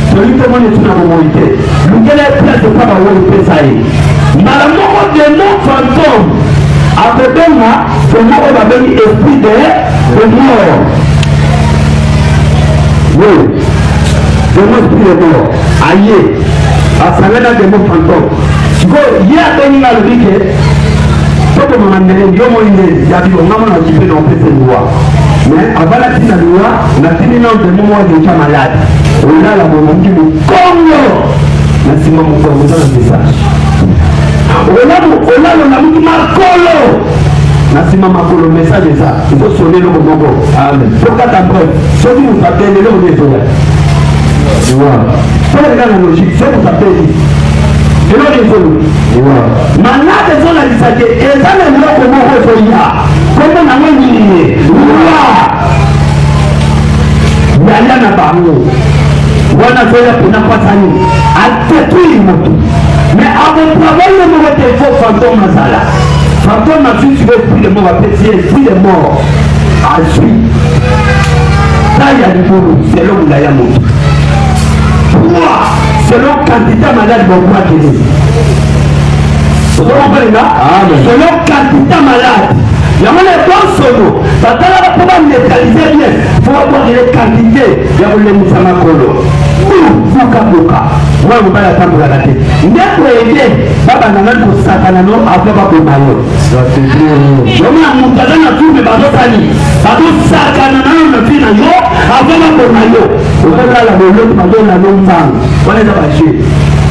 celui qui est une amourité. Nous qui est place de pas avoir le pesaï. Malamour de mon fantôme. Après moi, c'est moi qui va venir esprit de mort. Oui. De mon esprit de mort. Aïe. À Salena de mon fantôme. Il y a des gens qui ont mais avant la loi, on a fini dans des moments de malade. On a la moment qui nous Congo. Merci mon Congo dans le message. On a Makolo. Merci maman Makolo, message est ça. Il faut sonner le moment. Amen. Pourquoi t'apprends? Si vous appelez le nom des autres. Tu vois. Pour les gars la logique, si vous appelez. Maintenant, les gens ont dit ça, et ça, les gens comment on fait ça. Comment on a dit il y a un abanou. On a fait la peine à passer. À détruire le moto. Mais avant de travailler, le mot était faux fantôme à Zala. Fantôme a vu sur l'esprit de mort, a pété l'esprit de mort. À suivre. Ça, il y a du boulot. C'est l'homme où il y a un moto. Selon quantité malade, on va guérir. Selon quantité malade, il y a des bons solos. Ça va pouvoir neutraliser bien. Il faut avoir des quantités. Il y a des Musamakolo. Bouka. Moi, je ne vais pas attendre la tête. Il y a des aider. Baba n'a pas satanano après Baba Mayo. Je vais montrer tout le bateau Sani. Bateau satanano ne finit pas après Baba Mayo. On va la l'autre bateau la longue femme. On est dans la chute.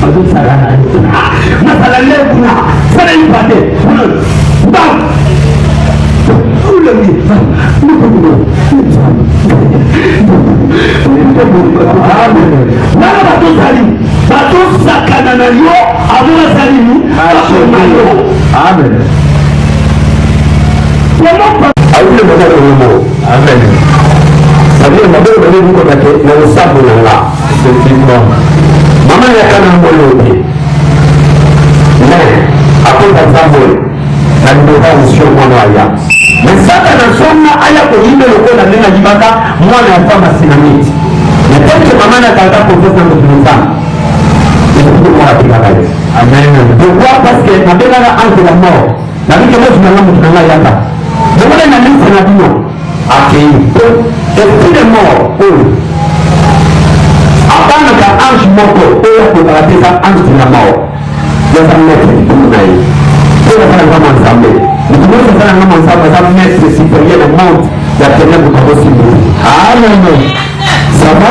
Bateau satanano. Masala lèvre. Ça n'est pas fait. Bam. Mais ça, dans son aya ko yimbe lokola ndena jibaka mwana ya fama sinamiti. mais tel que maman n'a pas professé dans le sang, il faut que moi la travailler. Amen. Pourquoi? Parce que ma belle a entre la mort. La vie que moi je m'en vais dans la yaka. Je voulais la mise en avion. Accueilli. Esprit de mort. Avant de faire ange mort, pour rater ça, ange de la mort. Nous allons mettre du tout là. Pour la faire ensemble. Nous pouvons faire ensemble, ça va mettre supérieur le monde. La ténèbre pour possible. Amen. Ça va?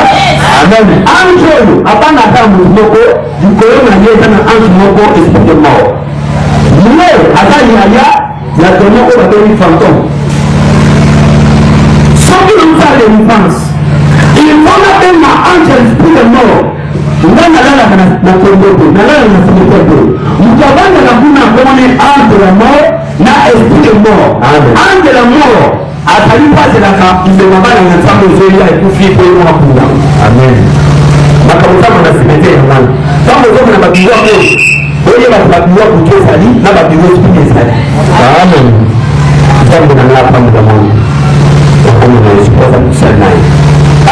Amen. Ange, avant de faire un moko, du colon a lié dans un ange moko, esprit de mort. Lui, avant il y a donné au bâtiment fantôme. Sans que nous fasse des défenses, il faut appeler un ange esprit de mort. Nous allons na Congo, nous allons na Sénégal. Nous avons la bouna comme on est ange de la mort, na esprit de mort. Ange de la mort. Atali pase la ka imebaba na nsambo zeli ya kufi kwa hiyo hakuna. Amen. Makamuta na simete ya mwana. Sambo zote na babiwa kwa. Oye babiwa kutesa li na babiwa kutesa li. Amen. Sambo na ngapa muda mwana. Kwa na isipoza kusana.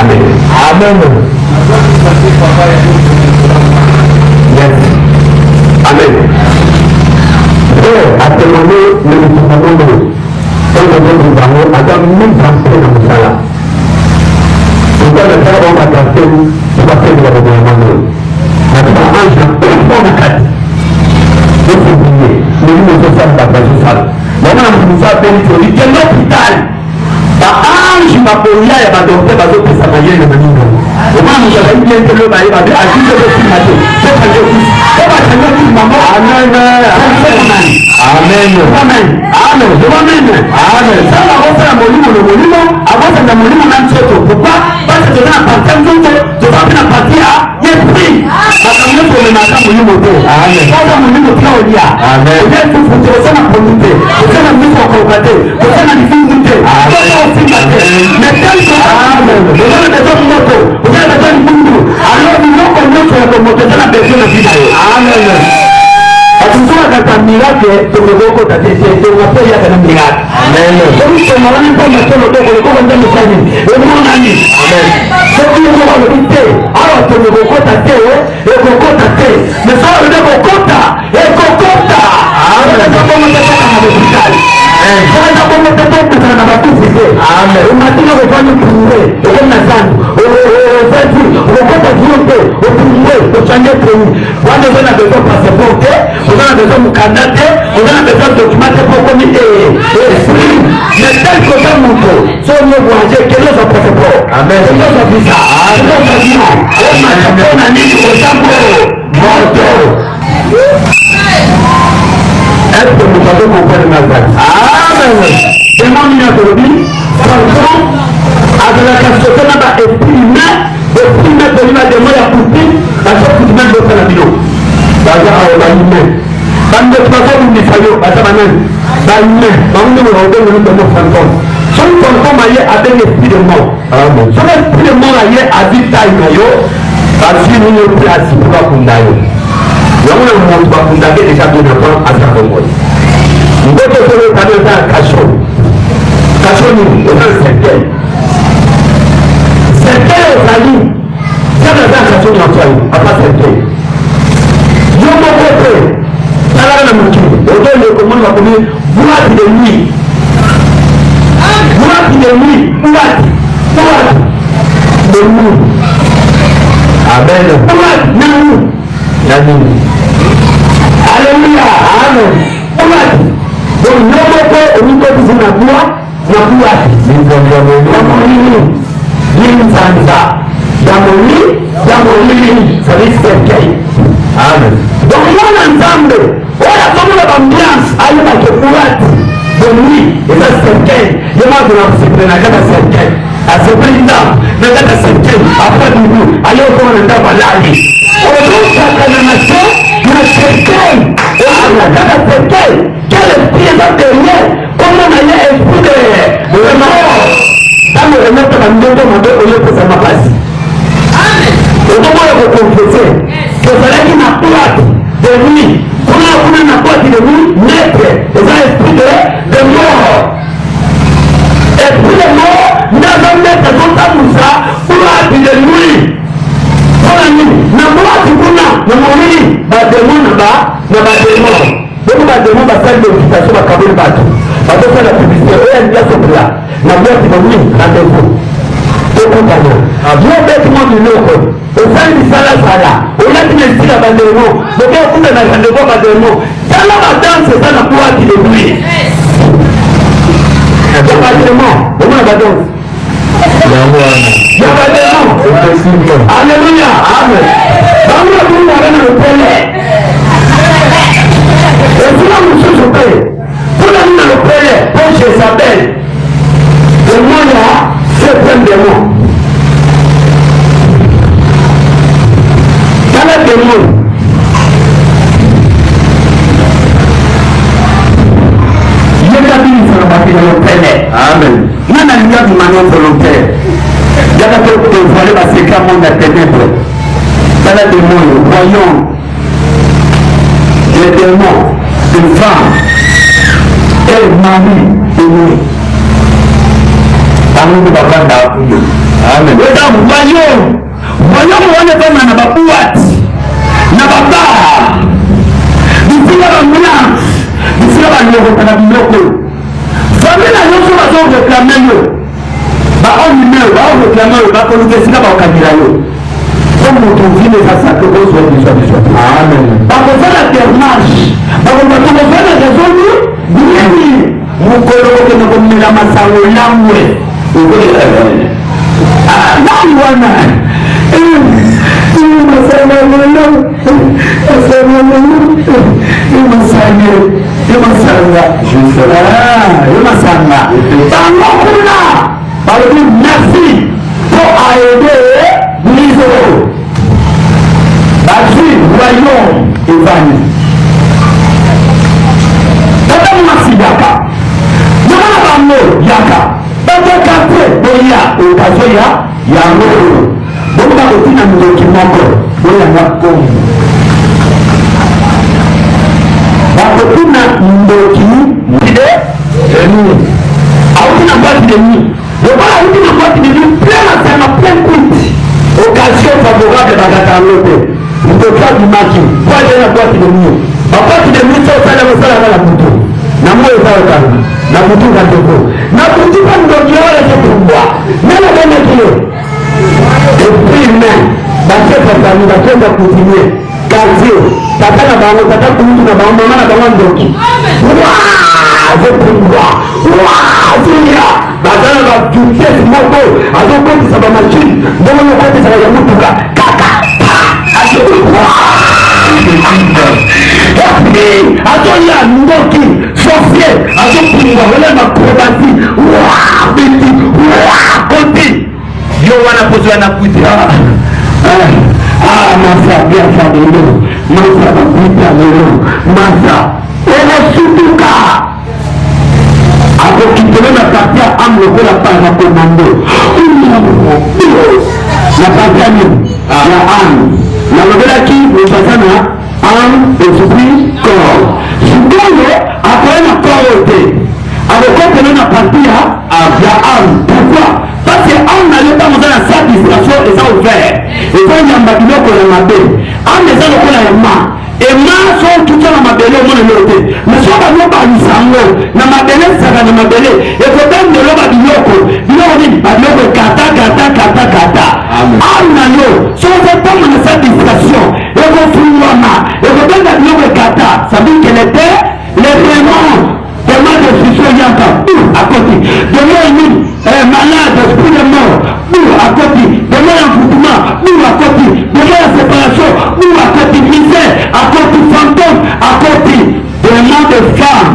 Amen. Amen. Yes. Amen. À témoigner le gouvernement. Donc, nous avons Adam même rentré dans le salon. Pourquoi le frère va traiter tout à fait de la gouvernement? Maintenant, un jour, on a quatre. Nous sommes oubliés. Nous sommes dans la salle. Maintenant, nous sommes bénis. Il y a l'hôpital. Ange mapolia ya badokte bazopesa mayele na nini. Omama mzala bien que le baïba a dit que le film a dit. C'est pas juste. C'est pas juste maman. Amen. Amen. Amen. Amen. Amen. Amen. Ça va refaire le molimo. Avant ça le molimo na mtoto. Pourquoi? Parce que dans la partie mtoto, tu vas bien partir à l'esprit. Parce que nous sommes dans le molimo. Amen. Ça va molimo kia olia. Amen. Vous êtes tous vous êtes en communauté. Vous êtes en mission communauté. Vous êtes en difficulté. Amen. Mais tel que vous avez besoin de moto, vous avez besoin de boulot. Alors nous n'avons pas besoin de moto, c'est la personne qui dit amen. Attention à ta miracle, tu me vois quand tu vas faire un miracle. Amen. Donc tu m'as dit qu'on a fait le tour, on a mis ça in. Et mon ami. Amen. C'est qui nous va le dire. Alors tu me vois quand tu es, et quand tu es. Mais ça veut dire quand tu es, et quand tu es. Amen. C'est comme on est à l'hôpital. Sasa kama tatoka na matusi amen unatina kufanya kuwe unaona sana sasa unapata vyote upungue uchange kwa wale wana besoin passport wana besoin mkandate wana besoin document pour comité esprit mais tel que ça monto so nous voyager quel est son passeport amen c'est ça visa amen on a dit au sample morto est-ce que vous avez compris ma voix? Amen. Demande à Torobi, franchement, avec la cassette de l'esprit humain, l'esprit humain de l'humain de moi à Poutine, la chose qui mène de faire la vidéo. Baza à l'humain. Quand le passage du Nisayo, à sa manière, l'humain, dans le monde de nos fantômes. Son fantôme aille avec l'esprit de mort. Amen. Son esprit de mort aille à vite taille maillot, parce qu'il n'y a plus à s'y pouvoir condamner. Yamuna mtu bakundage déjà bien avant à sa bonne. Ngoto solo tano za kasho. Kasho ni ona certain. Certain ozali. Sana za kasho ni otoi, apa certain. Yomo kote. Sala na mukini. Odo le komanda kuni buati de nuit. Buati de nuit, buati. Buati de nuit. Amen. Buati na nuit. Nani? Alléluia. Amen. Buati. Donc yomo ko oniko kuzina kuwa na buati. Jamoni. Yinsanza. Jamoni. Ça veut dire amen. Donc on a ensemble. On a comme l'ambiance. Aïe ma ke buati. De nuit. Et ça c'est yema kuna kusipena kama certain. Asipenda na kama certain. Après nous, ayo kwa nda balali. Oruka kana nacho na certain. On a kama certain. Quel esprit est derrière? Comment on a esprit de mort. Dans le remettre dans le monde au lieu de sa place. Amen. Au moment où vous confessez que cela qui n'a pas de nuit, comment n'a pas de nuit, naître, et ça esprit de mort. Esprit de mort, n'a jamais fait comme ça pour ça, pour la vie de nuit. na boîte de nuit rendez-vous tokutana yo beti mo biloko osali misala sala olati na esika bandemo boke okunda na rendez-vous bandemo tala badanse eza na boîte de nuit bandemo omona badanse ya bandemo alleluya amen bamuna bunga na lopele esila mosusu pe mpona nina lopele po Jezabel demona c'est plein de mots dans la démon yekabilisa na bato ya lopele amen nana linga bimanion volontaire yaka te dévoiler baseka monde ya ténèbre dans la démon voyons les démons de femme et mari de nuit amungu bavanda akuyo amen weza voyons wane bana na babuati na babaa bisika bamulance bisika baloko na biloko famille nyonso bazoreklame yo baonime yo baoreklame yo bakoluka esika baokabila yo po moto vile sasa tokozwa biso amen bakozala termage bakozala rezoni nini mokolo okende komela masango lamwe nani wana masanga bango kuna balobi merci po aide biso bazwi royaume evani tata mwasi yaka namana bango yaka bakokate boya okazo ya yango bokoka kotina mindoki moko boyanga kongo bakotina mindoki ide eni autina boîte de nuit lokola autina boîte de nuit plein masanga plein kuiti occasion favorable bakatano te mindoki abimaki po aye na boîte de nuit baboîte de nuit so osala kosalaka na moto na mo ezalakanga na mutu kandeko na mutu kandoki oyo ekekumbwa nana benekile esprit humain bakeka fami bakeka continue quartier tata na bango tata kulutu na bango mama na bango ndoki azekumbwa zilia bazala bavitese moko azokotisa bamashine ndenge nokotisaka ya mutuka kaka azoya ndoki sorcier azopungwa wala makrobasi biti koti yo wana kozwa na kuti masa biasa dulu masa bakwita lelo masa okosutuka akokitelo na kati ya ame lokola paa na komando na kati ya ame nalobelaki mopasa na ame esprit corps sikoyo akoye na corps te akokotelo na parti ya ame pourquoi parce que ame nayo ntango oza na sa distraction eza ouvert eza yamba biloko na mabe ame eza lokola ya ma ema so tuta na mabele omona lelo te mais so bango balisango na mabele ezaka na mabele ekobendelo babiloko nini babiloko kata ame na yo so oza ntango na sa distraction ekofungwama ekobenda biloko ekata sabili kele te le vraiment tellement de succès yaka à côté de moi malade esprit de mort à côté de moi envoûtement à côté de moi séparation à côté misère à côté fantôme à côté vraiment de femmes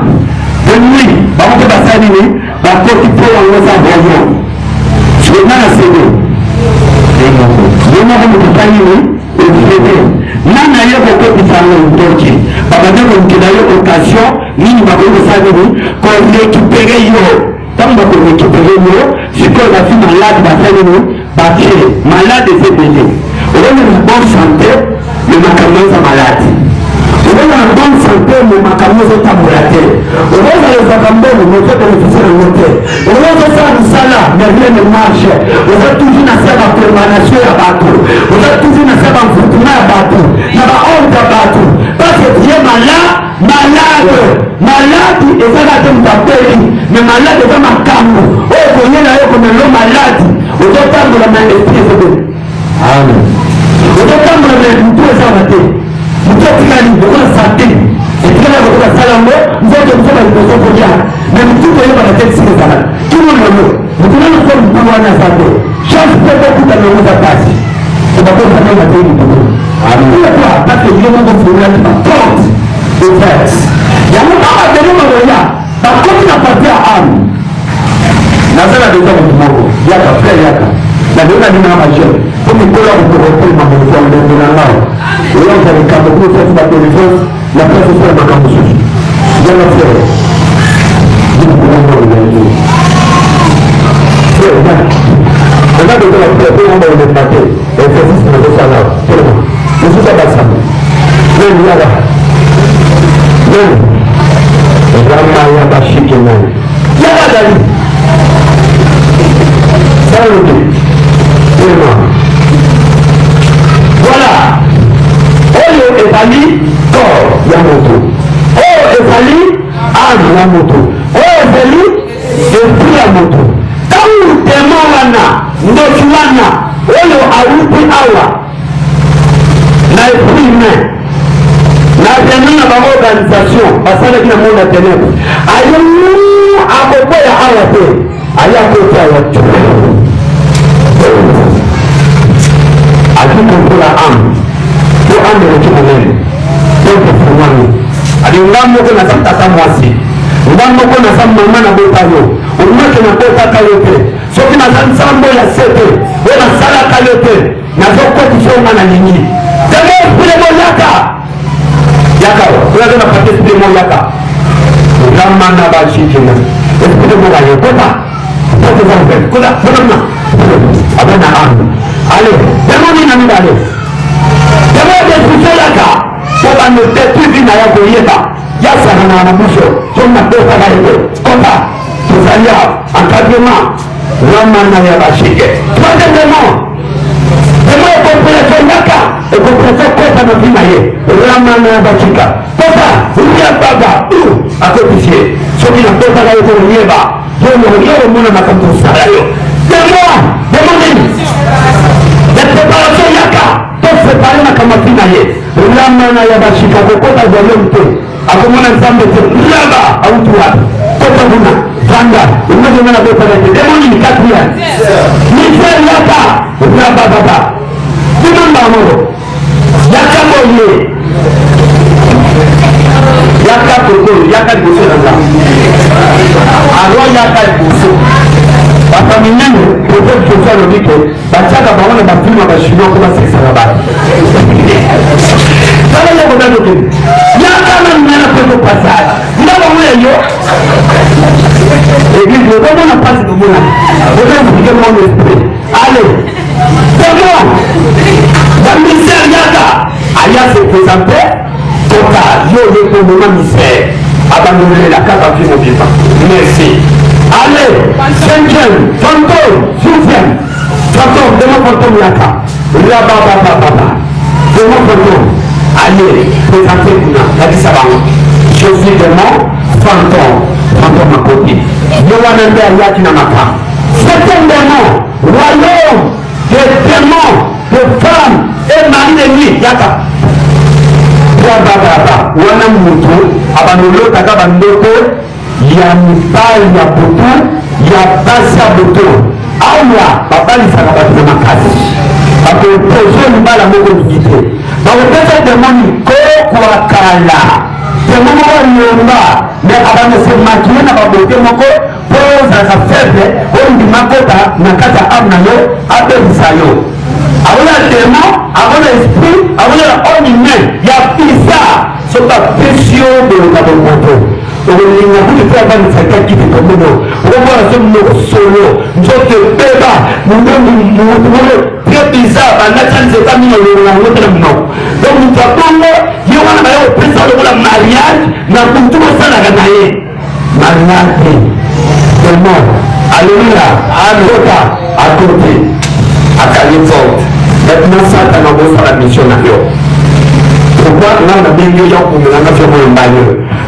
de nuit bakote basali ni bakoti po yango sa voyant sona na sede yomoko mokutani ni efede nana ye kokotisa ngo ntoki babande kokela yo occasion nini bakoki kosala nini korekipere yo ntango bakorekipere yo sikoyo basi malade basali nini batie malade eza ebele okoza na bonne santé me makambo eza malade okoza na bonne santé me makambo ezotambola te okoza ezaka mbongo moto bénéficie nango te okoza osala misala mais rien ne marche oza toujours na se bapermanation ya bato oza toujours na se bamfutuna ya bato na bahonte ya bato parce que tu es malade maladi ezaka te mutapeli mais maladi eza makambo oyo koyela yo komelo maladi ozotambola na esprit ezebe amen ozotambola na mutu ezaka te mutu etikali okola sante etikali akokola salango nzoto mosoka liboso kolia mais mutu koyebaka te esika ezala tulololo mutu nano so mutu wana aza te chance mpe kokuta nango za pasi obakosananga te mutu amen parce que yo moko fulaki baporte ouverte yango kaka beno maloya bakomi na parti ya ame nazala deja motu moko yaka frere yaka nadeona ndinga majeur po mikola kokokokolema moto ya ndembo na ngao oyaka likambo po osati batelefone na place osala makambo susu yanga frere dinakolangoloyaye frere aa anga deja bafrere po yamba olemba te exercice nazosala telema mosusu abasama nani yaka nani rama ya bashike nani yaka dali salote telema voilà oyo ezali corps ya moto oyo ezali âme ya moto oyo ezali esprit ya moto ntango tema wana ndoki wana oyo awuti awa na esprit humain na tenu na bango organisation basalaki na monde ya ténèbre ayo akoboya awa te aye akoti awa aki kontrola ame po ame eleki monene donc fungwani adi nga moko naza tata mwasi nga moko naza mama na bota yo omaki nakotaka yo te soki naza nsambo ya sete oyo nasalaka yo te nazokotisa onga na lingi zenge esprit moyaka yaka oyaza na pate esprit moyaka ramana bashikina esprit mokaye kota kota kota abana ame ale demoni na mina ale demoni destruction yaka po bano détruire na ya koyeba yasana na muso sona pesa na yete kota tozalia encadrement ramana ya bashike troisièmement demoni compréhension yaka et compréhension kota na vina ye ramana ya bashika kota uya baba akotisie soki na pesa na yete oyeba yo mona makambo sala yo demoni la préparation yaka to séparé na kamati na ye ramana ya bashika kokota zalem te akomona nzambe te laba autu wapi kota kuna vanda unazongana bota na te demoni ni quatrième misère yaka raba baba dimamba moro yaka moye yaka koko yaka liboso na nga arwa yaka liboso bafamiliane peut-être que ça lobi ke batiaka bango na bafilme ya bachinois mpo basekisaka bana tala yoko nanoke yaka nanana peko passage nga bango ya yo église okomona mpasi komona okoexplike mon esprit ale temo bamisère yaka aya se présente tota yo yekomoma misère abandonelela kaka vi mobima merci allez, cinquième, fantôme, sixième, fantôme, demande fantôme yaka, baba, demande fantôme, allez, présentez kuna, yaki sabang, je suis démon, fantôme à côté, yowanende ayaki na maka, septième démon, royaume, des démons, de femmes et mari de nuit, yaka, baba, wana mutu, abanolotaka bandoko, ya mibali ya butu ya basi ya butu awa babalisaka bato na makasi bakopoze mibala moko mingi te bakopesa demoni kokwakala demo moko alionga me abanese makile na babote moko mpo ozalaka faible ondima kota na kati ya ame na yo abebisa yo akola demo akola esprit akola homme humain ya pisa so bapesi yo boloka bomoto okolinga kuti mpe abanisaka kiti komono okomona so monoko solo nzoto ebeba mono très bizarre bandaki anzeka mino olongango te na monoko donc moto abongo ye wana baye kopesa lokola mariage na kutu osalaka na ye mariage demo alleluya akota akote akali forte maintenant satana okosala mission na yo pourquoi nga na ndenge yo komelanga fio moyo mbali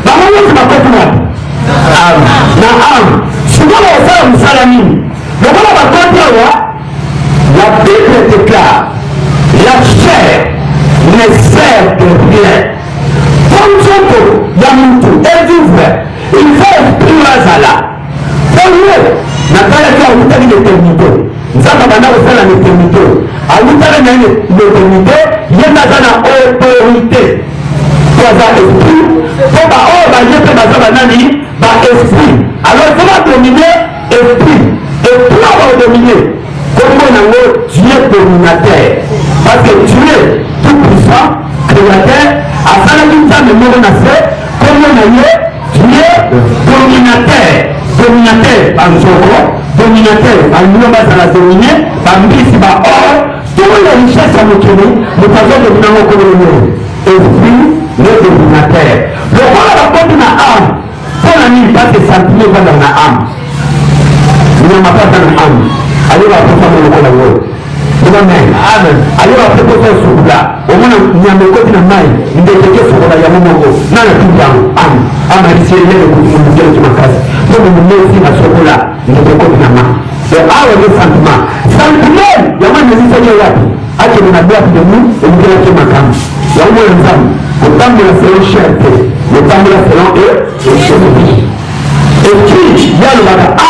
bango nyonso bakoti wapi na ame. Sikoyo osala mosala nini lokola bakoti awa? La Bible déclare la chair ne sert de rien. Comme nzoto ya mutu evivre il faut esprit wazala polio natalaki awutaki l'éternité. Nzambe banda kosala na éternité awutaki na l'éternité ye naza na autorité po aza esprit po baoyo baye mpe baza banani baesprit. Alors il faut badominer esprit esprit oyo baodomine kombo nango Dieu dominateur parce que Dieu tout puissant créateur asalaki nzambe moko na se kombo na ye Dieu dominateur. Dominateur banzoko dominateur banyo bazala domine bambisi baor tout les richesses ya mokili moto azodomina ngo kolongo esprit le dominateur. Lokola bakoti na ame mpona nini? Parce que sentiment evanda na ame nyama pata na ame ayo bakosa lokola ngo amen amen ayo bakosa sukula omona nyama ekoti na mai ndekeke sokola ya mongo nana tuyango ame ame alisielele kumundele kimakasi pour nous mener à ce là nous devons vraiment c'est alors le sentiment ya mwana nisanye wapi ake na boîte de nous et nous devons faire makam ya mwana nzamu kutambo la selon cherté kutambo la selon et qui ya le baka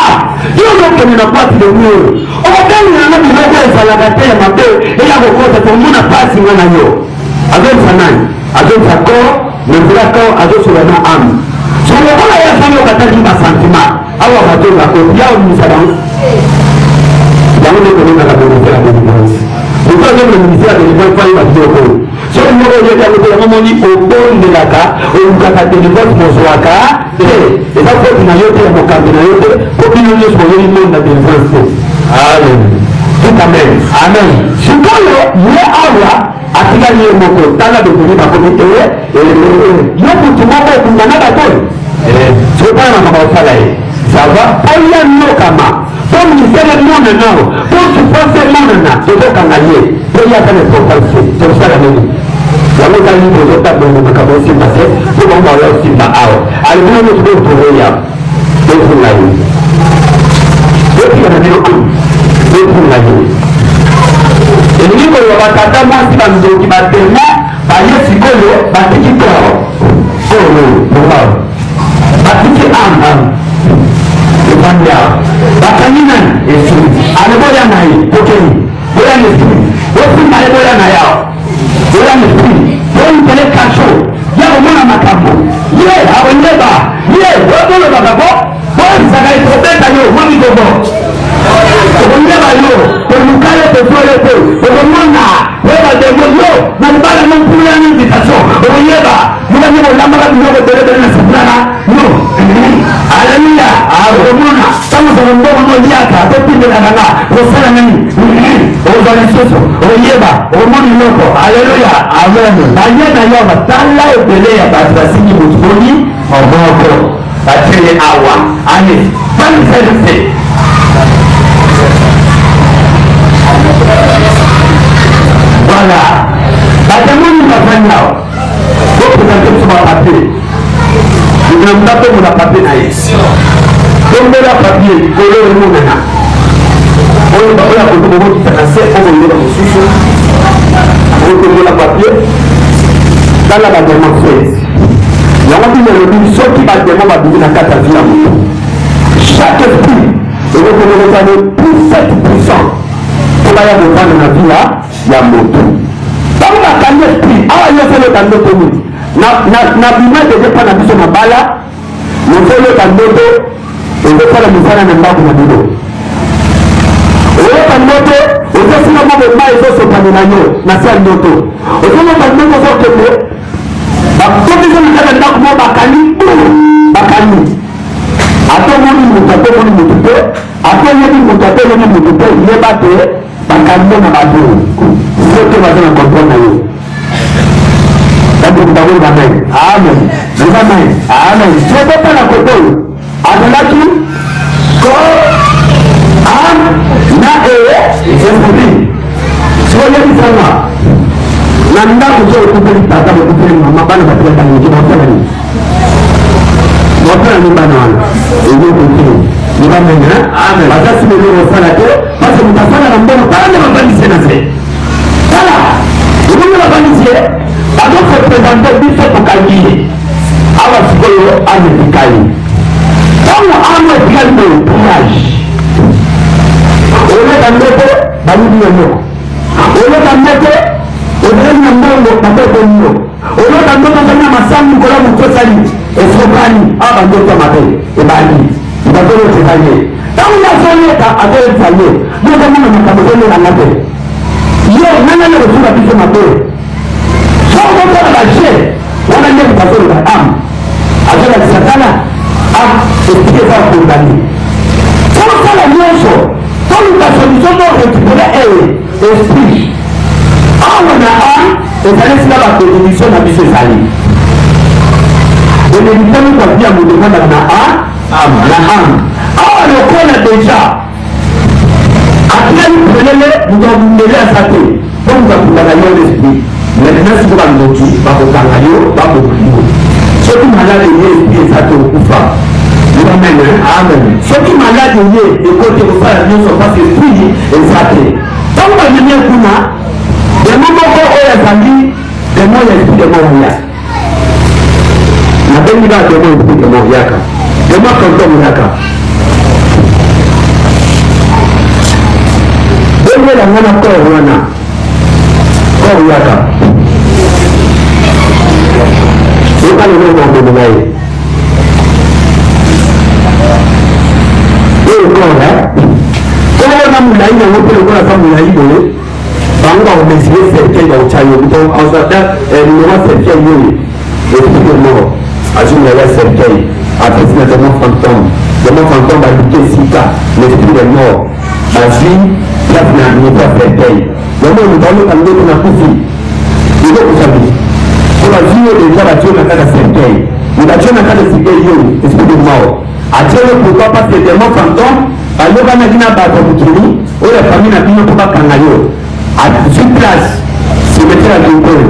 yo donc ni na boîte de nous on va gagner na miboko ya salagate ya mabe et ya kokota pour mona pasi ngana yo avec sanani avec sakor le brako avec solana am so lokola ya fami okataki basentiment awa batonga koyao misala yango nde kolongaka ministère ya délivrance pourquoi le ministère ya délivrance fali babiloko soki moko oyekaki te yango moni obondelaka olukaka délivrance mozwaka te eza foti na yo te ya mokambi na yo te po bino nyonso boyeli monde na délivrance te. Tout amen amen. Sikoyo ye awa atikali ye moko tala bekoni bakomi te yo kutu moko okundana batoi sokana makaba osala ye sava oya nokama po ministère monana po supose monana tozokanga ye po yasana importance tosala nini yango tali tozotabongo makaba osimba te po bango baoya osimba awa alibino nyonso po otokoya tofunga ye totikana neno tofunga ye elingi koyoba batata mwasi bandoki batema baye sikoyo batiki toro oyo mobao batiki amba ebanda bakangi nani esiri ale boya na ye tokeni boya na esiri osimba ye boya na yao boya na esiri boyipele kasho ya omona makambo ye awonyeba ye otolobakako boyisaka ekobeta yo momigobo okonyeba yo olukale tefole te okomona ebademo yo na libala mompula ya invitation okonyeba mukanye bolambaka biloko belebele na sapulaka no aleluya okomona tamosaka mboko noliaka topindelakanga kosala nani okozwa lisusu okoyeba okomona iloko aleluya amen baye na yo batala ebele ya bato basingi motuboni moboko bateye awa ane baniselise voilà batemoni bafanyao bopresente biso bapapie namuta mpe mona papie na ye tombela papie likolo emonana oyo akotobobokisa na se okoyeba mosusu okotombola papie tala bademo frase yango mpe nalobi soki bademo babimi na kati ya vi ya moto chaque esprit ekokomokota le plus 7% po baya kovanda na vi ya moto bango bakangi esprit awa nyonso elota ndoto nini na bima deje mpa na biso mabala nyonso elota ndoto ezosala misala na ndako na bino oyota ndoto ozosinga moko ma ezosopani na yo na se ya ndoto ozomota ndoto ozokende bakotisa na kaka ndako mo bakani atomoni moto atomoni motu te atoyebi moto atoyebi motu te yeba te bakango na bato soki baza na kontrole na yo bakoki bamen amen amen amen sokopa na kote oyo azalaki ko ame na esprit soyebisanga na ndako so okupeli tata bakupeli mama bana batikatangiki basalani wapana nimbana wana eyo kutini nibamenya bazasi bebe osala te parce que mutasala na mbono bana babandise na se tala ebongo babandise badofe présente biso tokangie awa sikoyo ametikali ntango ametikali na courage oleka ndeko baludi na moko oleka ndeko odeli na mbongo batoko nino oleka ndeko zanya masambu kola mutosali esokani aba ndeko mabe ebali ibakolo tezanye ntango yazoleka azoezanye nozomona makambo zolela ngate yo nanga le kosuka biso mabe sokokola bashe wana nde mutazoloka am azolakisa tala esike eza kondani tosala nyonso toluka solution to récupérer esprit awa na ezali esika bakondition na biso ezali beneditani kwabia modemandaka na awa lokola deja atilali pelele mutobundele asa te po mukakundaka yo l'esprit maintenant siko bandoki bakokanga yo bakokio soki malade ye esprit eza te okufa amen soki malade ye ekote kosala nyonso pasi esprit eza te ntango bamemi kuna demo moko oyo azali demo ya esprit demo oya nabengi ba demo esprit demo yaka demo fantôme yaka bengela ngana corps wana corps yaka okalelongombeni na ye kona mulai nango mpe lokola aza mulai boye bango bakomesire cercueil bakocayo donc azada numero cercueil oyo esprit mort azwi ya cercueil apesi na demo fantôme balike esika l'esprit de mort bazwi place na niveau ya cercueil yango moto aloka ndeko na kufi ezokusabi po bazwi yo deja batio na kaka cercueil mobatio na kaka cercueil oyo esprit de mort atiele pourquoi parce que demo fantôme bayokanaki na bato mokili oyo famille na bino mpo bakanga yo azwi place cimetière ya kinkolo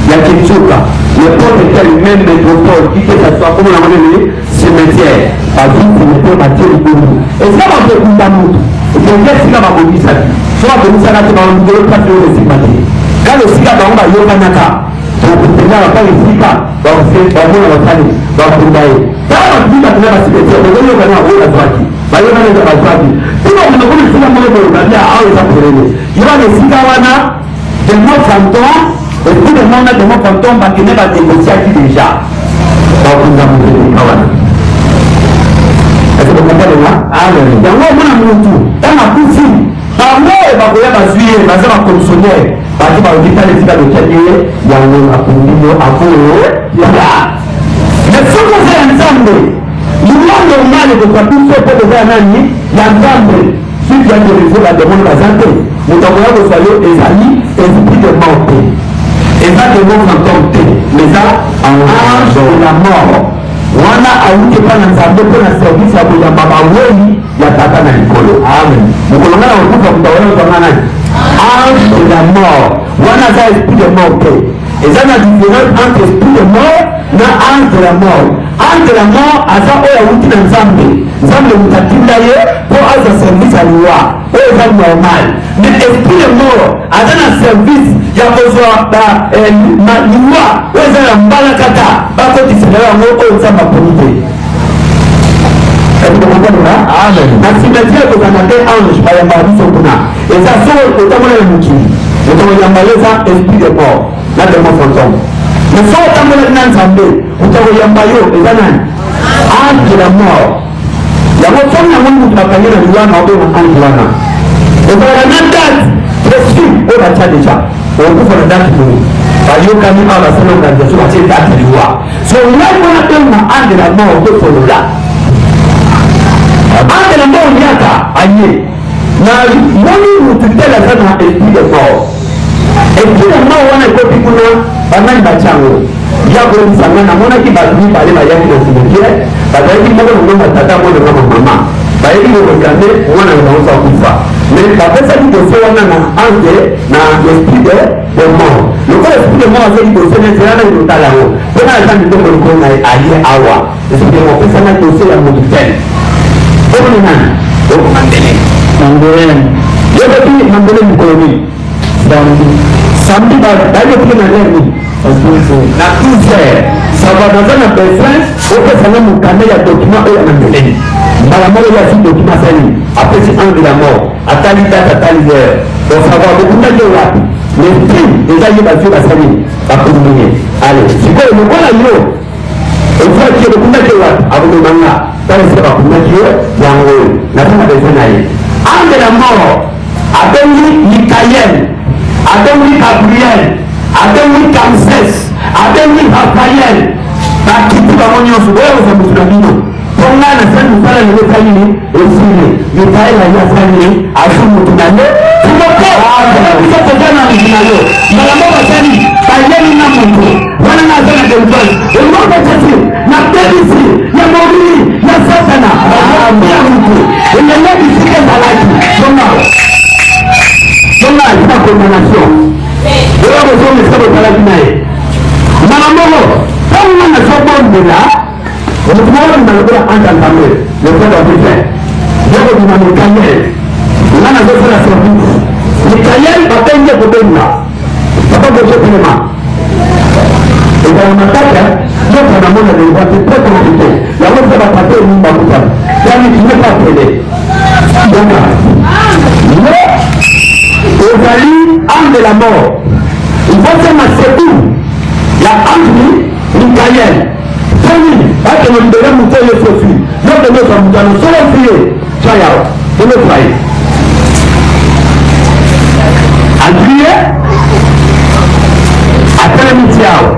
ya kinsuka n'importe quel même métropole ike saswa komona monene cimetière bazwi cimetière batie likolo esika bakokunda motu ekenge esika bakobisaki so bakomisaka te baondelo place oyo esika te kala esika bango bayokanaka bakotenga bapaka esika bamona basali bakunda ye tala batubi batena bacimetière bazoyokana oyo azwaki bayokana eza bazwaki mpona okende kona esika moko boyokabia awa eza polele yobana esika wana demo fantôme esprit de monde demo fantôme bakende banégociaki déjà bakunda moteleka wana esekokompanenga yango omona mutu ntango akufi bango bakoya bazwi ye baza bacomissionnaire bati baokitala esika lokiaki ye yango akundino akoyo ya mais soki oza ya nzambe lingwa normal ekoka biso mpo koza ya nani ya nzambe suki ya derive bademone baza te moto akoya kozwa yo ezali esprit de mort te eza demo fantôme te mais eza ange de la mort wana awuti epa na nzambe mpo na service ya koyamba baweli ya tata na likolo amen mokolo nga na kokufa moto akoya kozwanga nani ange de la mort wana aza esprit de mort te eza na différence entre esprit de mort na ange de la mort ange de la mort aza oyo awuti na nzambe nzambe moto atinda ye mpo aza service ya liwa oyo eza normal mais esprit de mort aza na service ya kozwa liwa oyo eza na mbala kata bakotisela yango oyo nzambe aponi te na cimetière kozanga te ange bayambaka biso kuna eza soko otambola na mokili moto koyamba ye eza esprit de mort na demo fantôme mais so otambolaki na nzambe moto koyamba yo eza nani ange de la mort yango soki yango moto bakangi na liwana obenga ange wana ezalaka na date précis oyo batia déjà okufa na date moni bayokani awa basala organisation batie date liwa so ngai mpona benga ange de la mort tofolola ange de la mort yaka aye na moni motu tele aza na esprit de mort esprit de mort wana ekoti kuna banani batiango yakolebisa ngai namonaki bato mibale bayaki na cimetière bazalaki moko nongo batata moko nongo mamama bayebi koregarde mwana na bango akufa mais bapesaki dossier wana na ange na esprit de mort lokola esprit de mort azali dossier na nzela na elotala yango mpona aza mitongo likolo na ye aye awa esprit de mort opesana dossier ya motu te omoni nani mandele yokoki mandele mikolo nini samedi bayokile na ler nini na 12h sava naza na besoin opesana mokande ya document oyo na mbeleni mbala moko yasi document sali apesi ange la mort atali date atali heure osavoir bokundaki wapi lesprit eza ye bazwi basali bakombine ale sikoyo lokola yo ezaki bokundaki wapi abomemanga talese bakundaki yo yango oyo naza na besoin na ye ange la mort abengi mikael abengi gabriel abengi kamses abengi rafael bakiti bango nyonso oyo oza motu na bino tonga na sali mosala lelo esali nini esili mikael aye asali nini azwi motu na ye biso toza na motu na yo mbala moko basali bayeli na motu wana na aza na delivance eloko jesi na bebisi ya mobili ya satana ya motu elenge bisika ezalaki tonga alina condamnation oyo bozomisa bozalaki na ye mbala moko ntango nazobondela motu moko bima lokola antantambe lekoda bifin yoko bima mikael nga nazosala service mikael babengi kobenga papa bozotelema ezala matata nyonso namona delivante très compliqué yango mpe batate enimba kutana yani tine pas tele donka yo ozali ange la mort ifosema secour ya ange mikael soni bakende libele moto oyo sosi yokenyonso mutano solo fie tyayawa tolofai adrie atelemi tiawa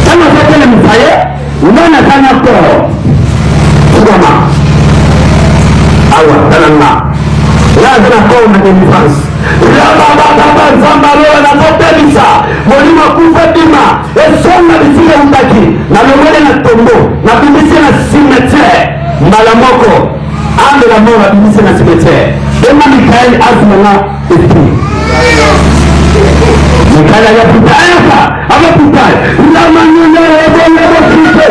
ntango azatelemisa ye ngana tana koro tugama awa tananga yaza na koro na délivrance rabababa nzambe aloyo nazobebisa molimo kufa bima esonga bisika eutaki nalongole na tombo nabimisi na cimetière mbala moko ange la mort abimisi na cimetière ema mikael azimanga esprit mikael ayaputa ayaka amaputa ilamanyona ebonebosite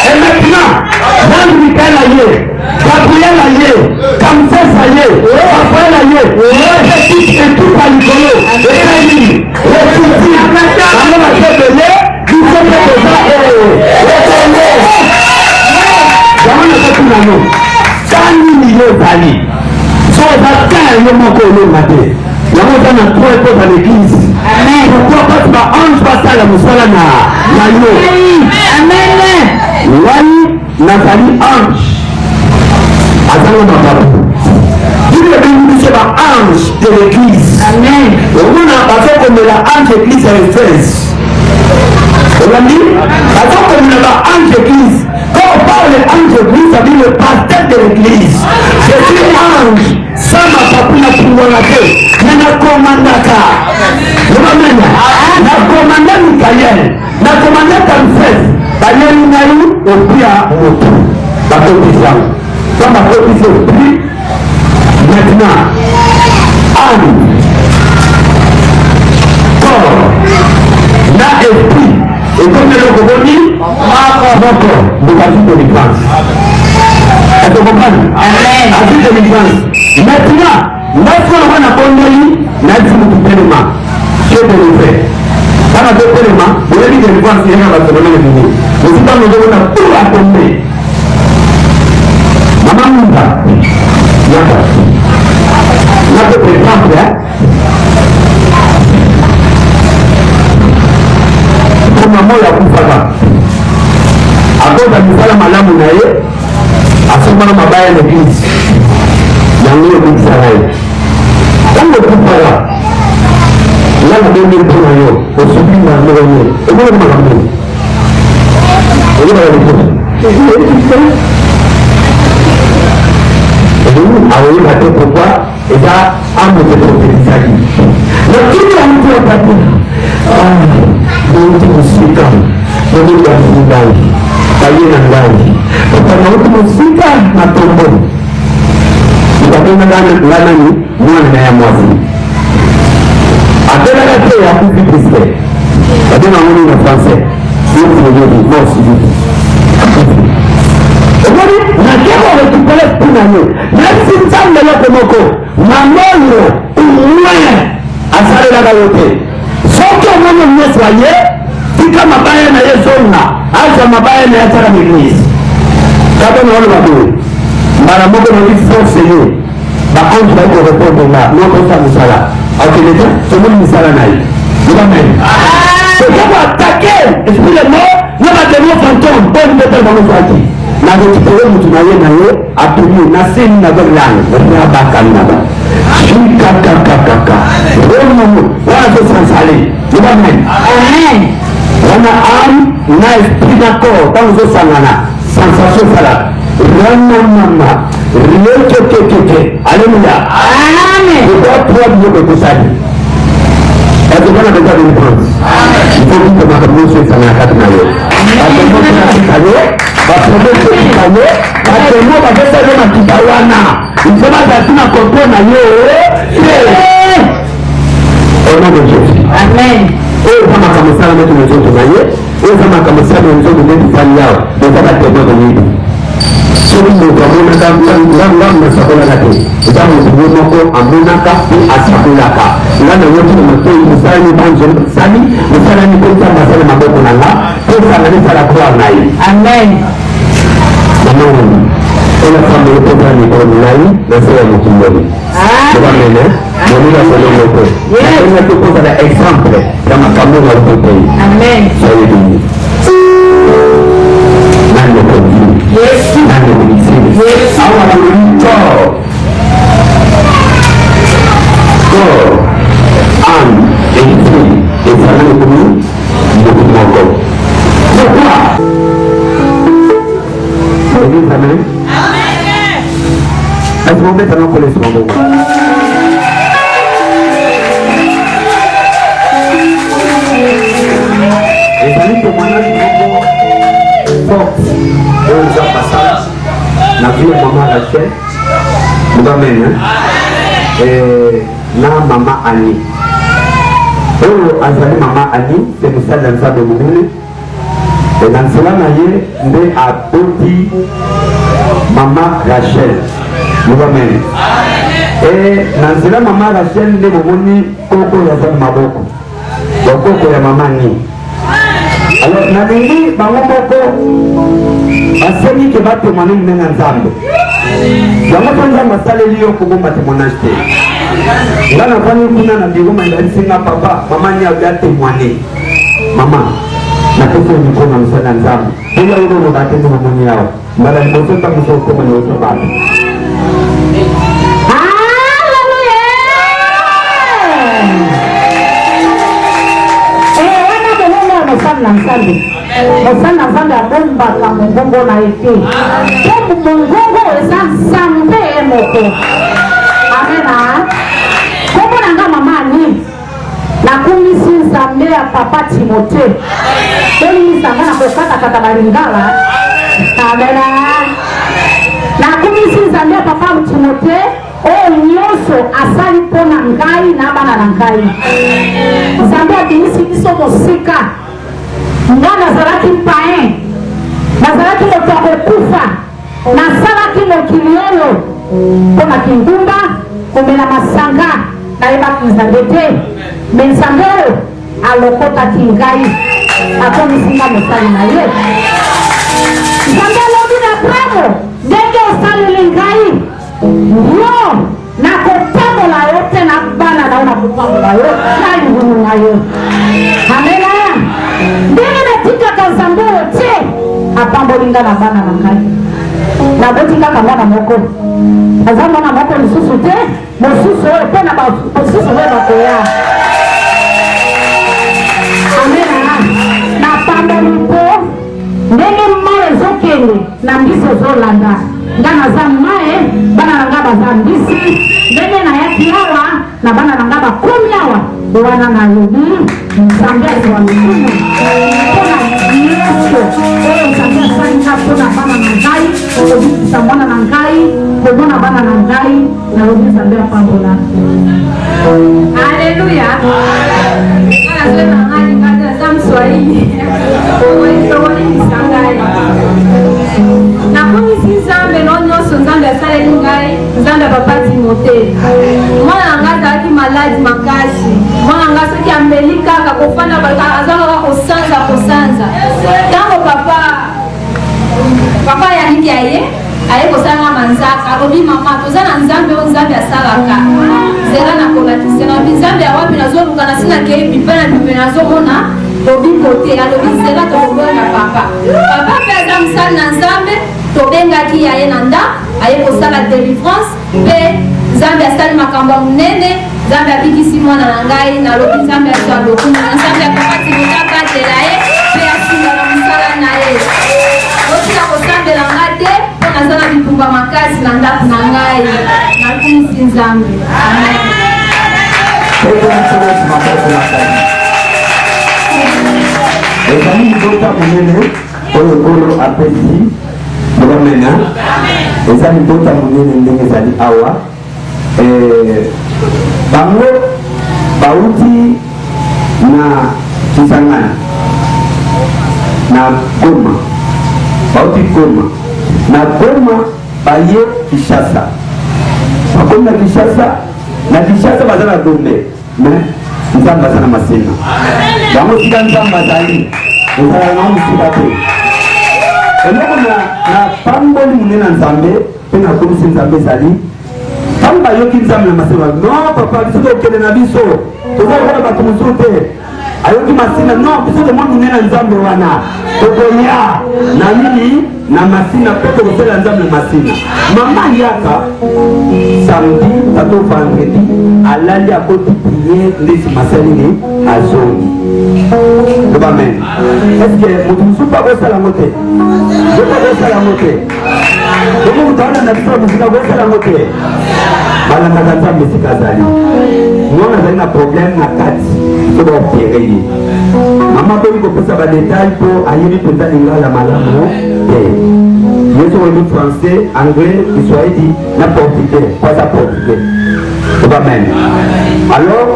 et maintenant Jean Mikael aye Gabriel aye Kamses aye Raphaël aye petite équipe à likolo esaini retuti bango basebele biso mpe toza ekele yango nakotunano kanini yo ezali so oza kan yo moko olonga te yango oza na trois époque à l'église pourquoi parce baange basala mosala na yo ngai nazali ange azanga mababu bibele ebengi biso baange de l'église omona bazokomela ange église ya efese olandi bazokomela baange église quand on parle ange église ça dit le pasteur de l'église je suis ange sama papuna pungwana te na nakomandaka omamenya nakomanda mikael nakomanda kamses bayeli ngai opia motu bakotisiango quand bakotisi opri maintenant âme corps na esprit ekomi eloko boni moko bokasi délivrance ekomokani asi délivrance maintenant ngasikonakoa na bondeli nayebisi motu telema ke delivré kana totelema oyebi délivrance yenga basololele bini ositano ozomona pour atombe mama munda yaka nako exemple ko mama oyo akufaka akoza misala malamu na ye asomana mabaya na église yango ekokisaka ye ntango okufaka nga nabenge mpona yo osoki na mokonye emonaki makambo oyebaka lisusu aoyeba te pourquoi eza amote prophétisaki nakini ya mtu apati bouti mosika oyebasindangi baye na ngai papa na utu musika na tombo ikapenda ngana ni mwana na ya mwasi atela la te ya kufi piste badena ngoni na français c'est pour dire non c'est Omori na kero rekupele punane na sinzambe loko moko na moyo umwe asare la yote soki omoni mwesoye tika mabaya na yezona acha mabaya na yatara milisi kato na wale babu mara moko na force ye ba ange ba ko répondre là non ko sa musala akeleta tomoni misala na ye amen c'est pour attaquer esprit de mort na ba de fantôme pour nous mettre dans nos faki na ko mutu na ye atumi na seni na baglang na bakana ba shika kaka romo wala so sansale amen amen wana am na esprit d'accord dans zo sangana sensation sala rana mama rio keke alléluia amen je dois prendre le kusadi et je vais la besoin de France il faut que ma communauté sana katna yo atemo na kayo ba promettre kayo atemo ba besa le makitawana il faut pas tuna contrôle na yo au nom de Jésus amen kama kamusala mtu mzoto na ye kama kamusala mzoto ndio fanya yao ndio kama temo ndio sori mo kamona ndam na sakola lake ndamu ndio moko amonaka asabulaka ngana wote mto musala ni banjo sani musala ni kwa masala maboko na la pesa na sala kwa nai amen mama ona kama yote ndani kwa nai na sala mkimboni amen Moni la solo moko na tuko za exemple kama kamona wote amen soyez bénis nani kwa Yes, nani mwisini. Yes, awa mwisho. Go. And it's a little bit more. Pourquoi? Amen. Est-ce qu'on met un peu les secondes? Et ça dit que moi, forte dans un passage na vie maman Rachel amen na maman Annie azali maman Annie c'est musala nzambe munene et dans cela na ye nde aboti maman Rachel amen et dans cela maman Rachel nde momoni koko ya zali maboko koko ya maman Annie. Alors, nalingi bango moko baseni ke bato mani mnena nzambe yango mpo nzambe asaleli yo kobomba témoignage te nga nafani kuna na biro mandalisi nga papa mama ni abia témoigner mama napesa yo mikro na mosala nzambe oya oyo loba te nde momoni yawa mbala liboso ta moso okoma na oso bato na nzambe mosala nzambe abombaka mongongo na ye te po mongongo eza nzambe ye moko amena kombo na nga mama Ani nakumisi nzambe ya papa Timote tolimisa nga na kokatakata balingala amena nakumisi nzambe ya papa Timote oyo nyonso asali mpo na ngai na bana na ngai nzambe abimisi biso mosika nga nazalaki pain nazalaki moto ya kokufa nasalaki mokili oyo mpo na kindumba komela masanga nayebaki nzambe te me nzambe oyo alokotaki ngai akomisinga mosali na ye nzambe alobi na Abramo ndenge osaleli ngai yo nakotambola yo te na bana na yo nakotambola yo na libulu na yo amena ndenge natikaka nzambe oyo te apamboli nga na bana na ngai naboti kaka mwana moko aza mwana moko lisusu te mosusu oyo mpe na mosusu oyo bakoya amena napamboli mpo ndenge mai ezokende na mbisi ezolanda nga naza mai bana na nga baza mbisi ndenge nayaki awa na bana na nga bakomi awa wana nalobi nzambe azwa misumu mpona eske oyo nzambe asalinga mpona bana na ngai kobikisa mwana na ngai komona bana na ngai nalobi nzambe apambola. Haleluya. Anasema ngai ngata za Mswahili oisokolisa ngai nakomisi nzambe no nyonso nzambe asaleli ngai nzambe papa Timote. Mwana na ngai azalaki maladi makasi, mwana na ngai soki ameli kaka kofanda azalaka kosanza ntango papa yaliki aye kosala manzaka alobi mama toza na nzambe oyo nzambe asalaka zela na kolakisela alobi nzambe awapi nazoluka na sina kei pipe na pipe nazomona lobiko te alobi zela tokoboyaka papa mpe aza mosali na nzambe tobengaki aye na ndako aye kosala délivrance mpe nzambe asali makambo ya monene nzambe abikisi mwana na ngai nalobi nzambe azwa lokumu nzambe akokati motabatela ye mpe asinga na mosala na ye otika kosambela nga te mpo naza na bitumba makasi na ndako na ngai nakumisi nzambe amen. ezali libota monene oyo nkolo apesi bokamena eza libota monene ndenge ezali awa bango bauti na Kisangani na Goma bauti Goma na Goma baye Kinshasa bakomi na Kinshasa baza na Gombe mais nzambe aza na masina bango sika nzambe azali ezala na mosika te eloko na pamboli monene na nzambe mpe nakomisi nzambe ezali ntango bayoki nzambe na masina non papa biso tokende na biso toza lokola bato mosusu te ayoki masina non biso tomwa monene na nzambe wana tokoya na nini na masina mpe tokosala nzambe na masina mama yaka samedi tato vendredi alali akoti priere ndesi masalini azongi amen. Eske moto mosusu akosala yango te yoko akosala yango te omo motawana na biso ya mosika akosala yango te balandaka nzambe esika azali ngona azali na problème na kati so baopere ye mama boyi kopesa badetail mpo ayebi mpenza lingala malamu te yeso oyebi français anglais kiswahili na portugais kwaza portugais amen. Alors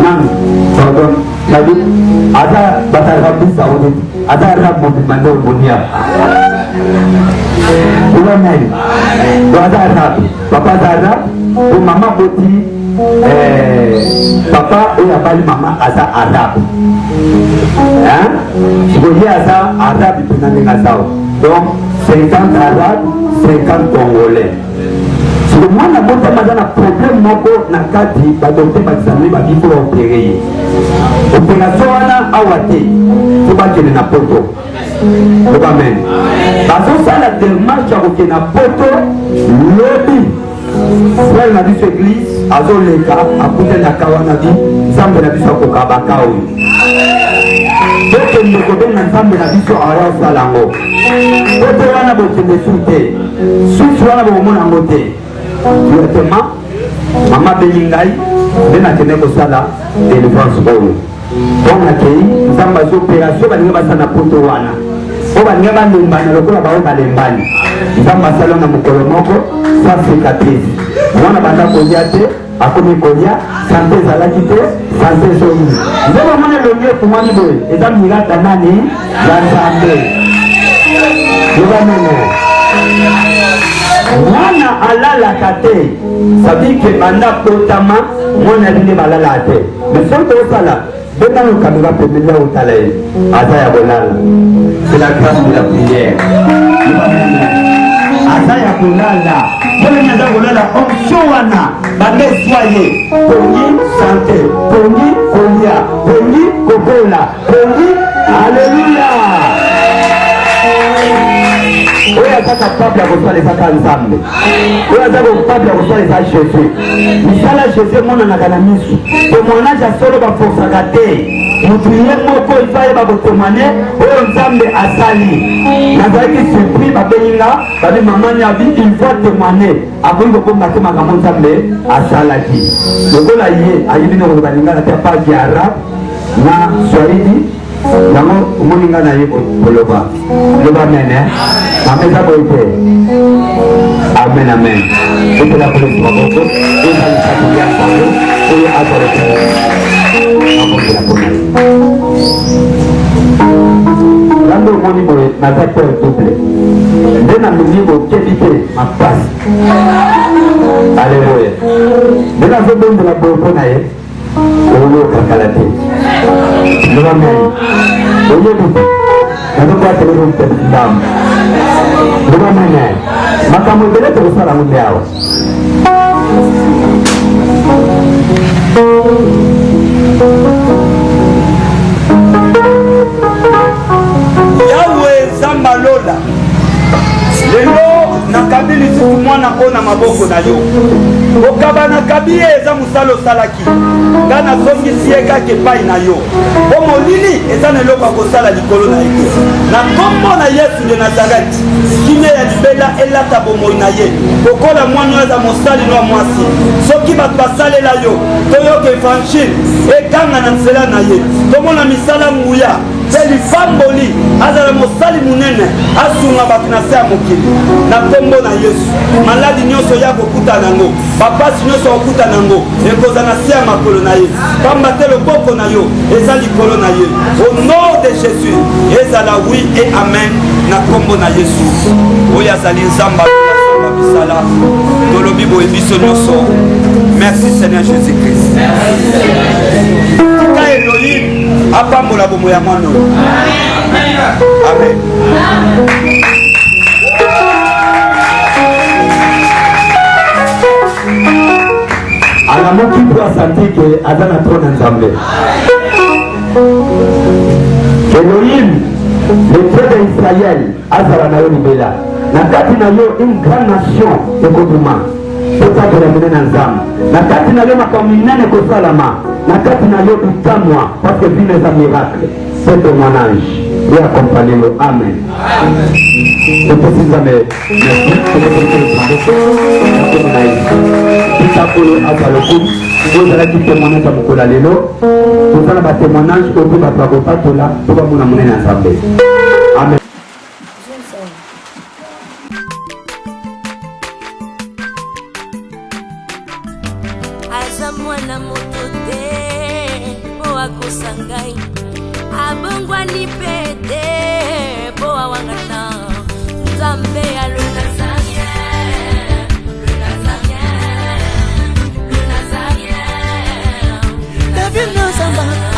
nani pardon nabi ada batarabi saudi ada rab mobimande omonia amen. Do ada rab papa ada rab o mama boti papa oyo abali mama aza arabe sikoye aza arabe mpena ndenge azao donc 50 arabe 50 congolais siko mwana botama aza na problème moko na kati badokter bakisami babifo baopere ye opération wana awa te fo bakende na poto amen. bazosala démarche ya kokende na poto lobi frère na biso église azoleka akutelaka wana bi nzambe na biso akokabaka oyo tokende kobenga nzambe na biso aya osala yango poto wana bokende su te susu wana bokomona yango te directement mama bengi ngai nde nakende kosala délivrance oyo mpo nakei nzambe azi opération balingi basala na poto wana po balingi balembana lokola bao balembani nzambe asala na mokolo moko sa cicatrice mwana banda kolia te akomi kolia sante ezalaki te sante ezongi nde bamona elongi efungwani boye eza mirata nani ya nzambe yobanene mwana alalaka te sabike banda kotama mwana binde balala te mais soki tosala benano kamera pembeni ya otala ye aza ya kolala c'est la grâce de la prière aza ya kolala poleni aza kolala option wana bandeswa ye pongi sante pongi kolia pongi kokola pongi alleluya oyo aza capable ya kosalesaka nzambe oyo aza capable ya kosalesa jésus misala jésus emonanaka na misu témoignage ya solo baforsaka te motu ye moko ifa yeba kotémoigne oyo nzambe asali nazalaki surpris babeninga babi mamani abi il faut témoigner akoki kokomba te makambo nzambe asalaki lokola ye ayebi noko balingana te apagi arabe na swahili yango omoninga na ye koloba loba mene ameza boye te amen amen epela kolesima boko ezalisaki ya nzambe oyo azalaki akongela mpona ye nzambe omoni boye naza pere double nde na mingi bokebi te mapasi aleluya nde nazobondela boye mpona ye oyokakala te loba mene oyebi te nazokwatelelo mpesi ndambo loba mene makambo ebele tokosala ngo nde awa
Yawe Zamba Lola lelo nakabi lisusu mwana ko na maboko na yo okaba nakabi ye eza mosala osalaki nga nazongisi ye kaka epai na yo po molili eza na eloko akosala likolo na ye te na kombo na Yesu de Nazareti kimia ya libela elata bomoi na ye kokola mwana oyo aza mosali no ya mwasi soki bato basalela yo toyoka evangile ekanga na nzela na ye tomona misala nguya mpe lifamboli azala mosali munene asunga bato na se ya mokili na kombo na Yesu maladi nyonso ya kokuta nango bapasi nyonso kokuta nango ekoza na se ya makolo na ye pamba te loboko na yo eza likolo na ye au nom de Jésus ezala oui et amen na kombo na Yesu oyo azali nzamba misala tolobi boye biso nyonso merci Seigneur Jésus-Christ tika Elohim apambola bomo ya mwana oyo amen
alamoki po asanti ke aza na tro na nzambe Elohim le Dieu d'Israël azala na yo libela na kati na yo une grande nation ekoduma totakela mene na nzambe na kati na yo makambo minene ekosalama na kati na yo bitamwa parce que vino eza miracle mpe témoignage ye akompagne yo amen topesi nzambe na ye tika oyo azwa lokumu oyo ezalaki témoignage ya mokolo ya lelo tozala batémoignage oyo mpe bato bakopatola mpo bamona monene ya nzambe amen.
aza mwana moto te po akosa ngai abongwani mpe te po awangana nzambe ya le Nazarien
David Nazamba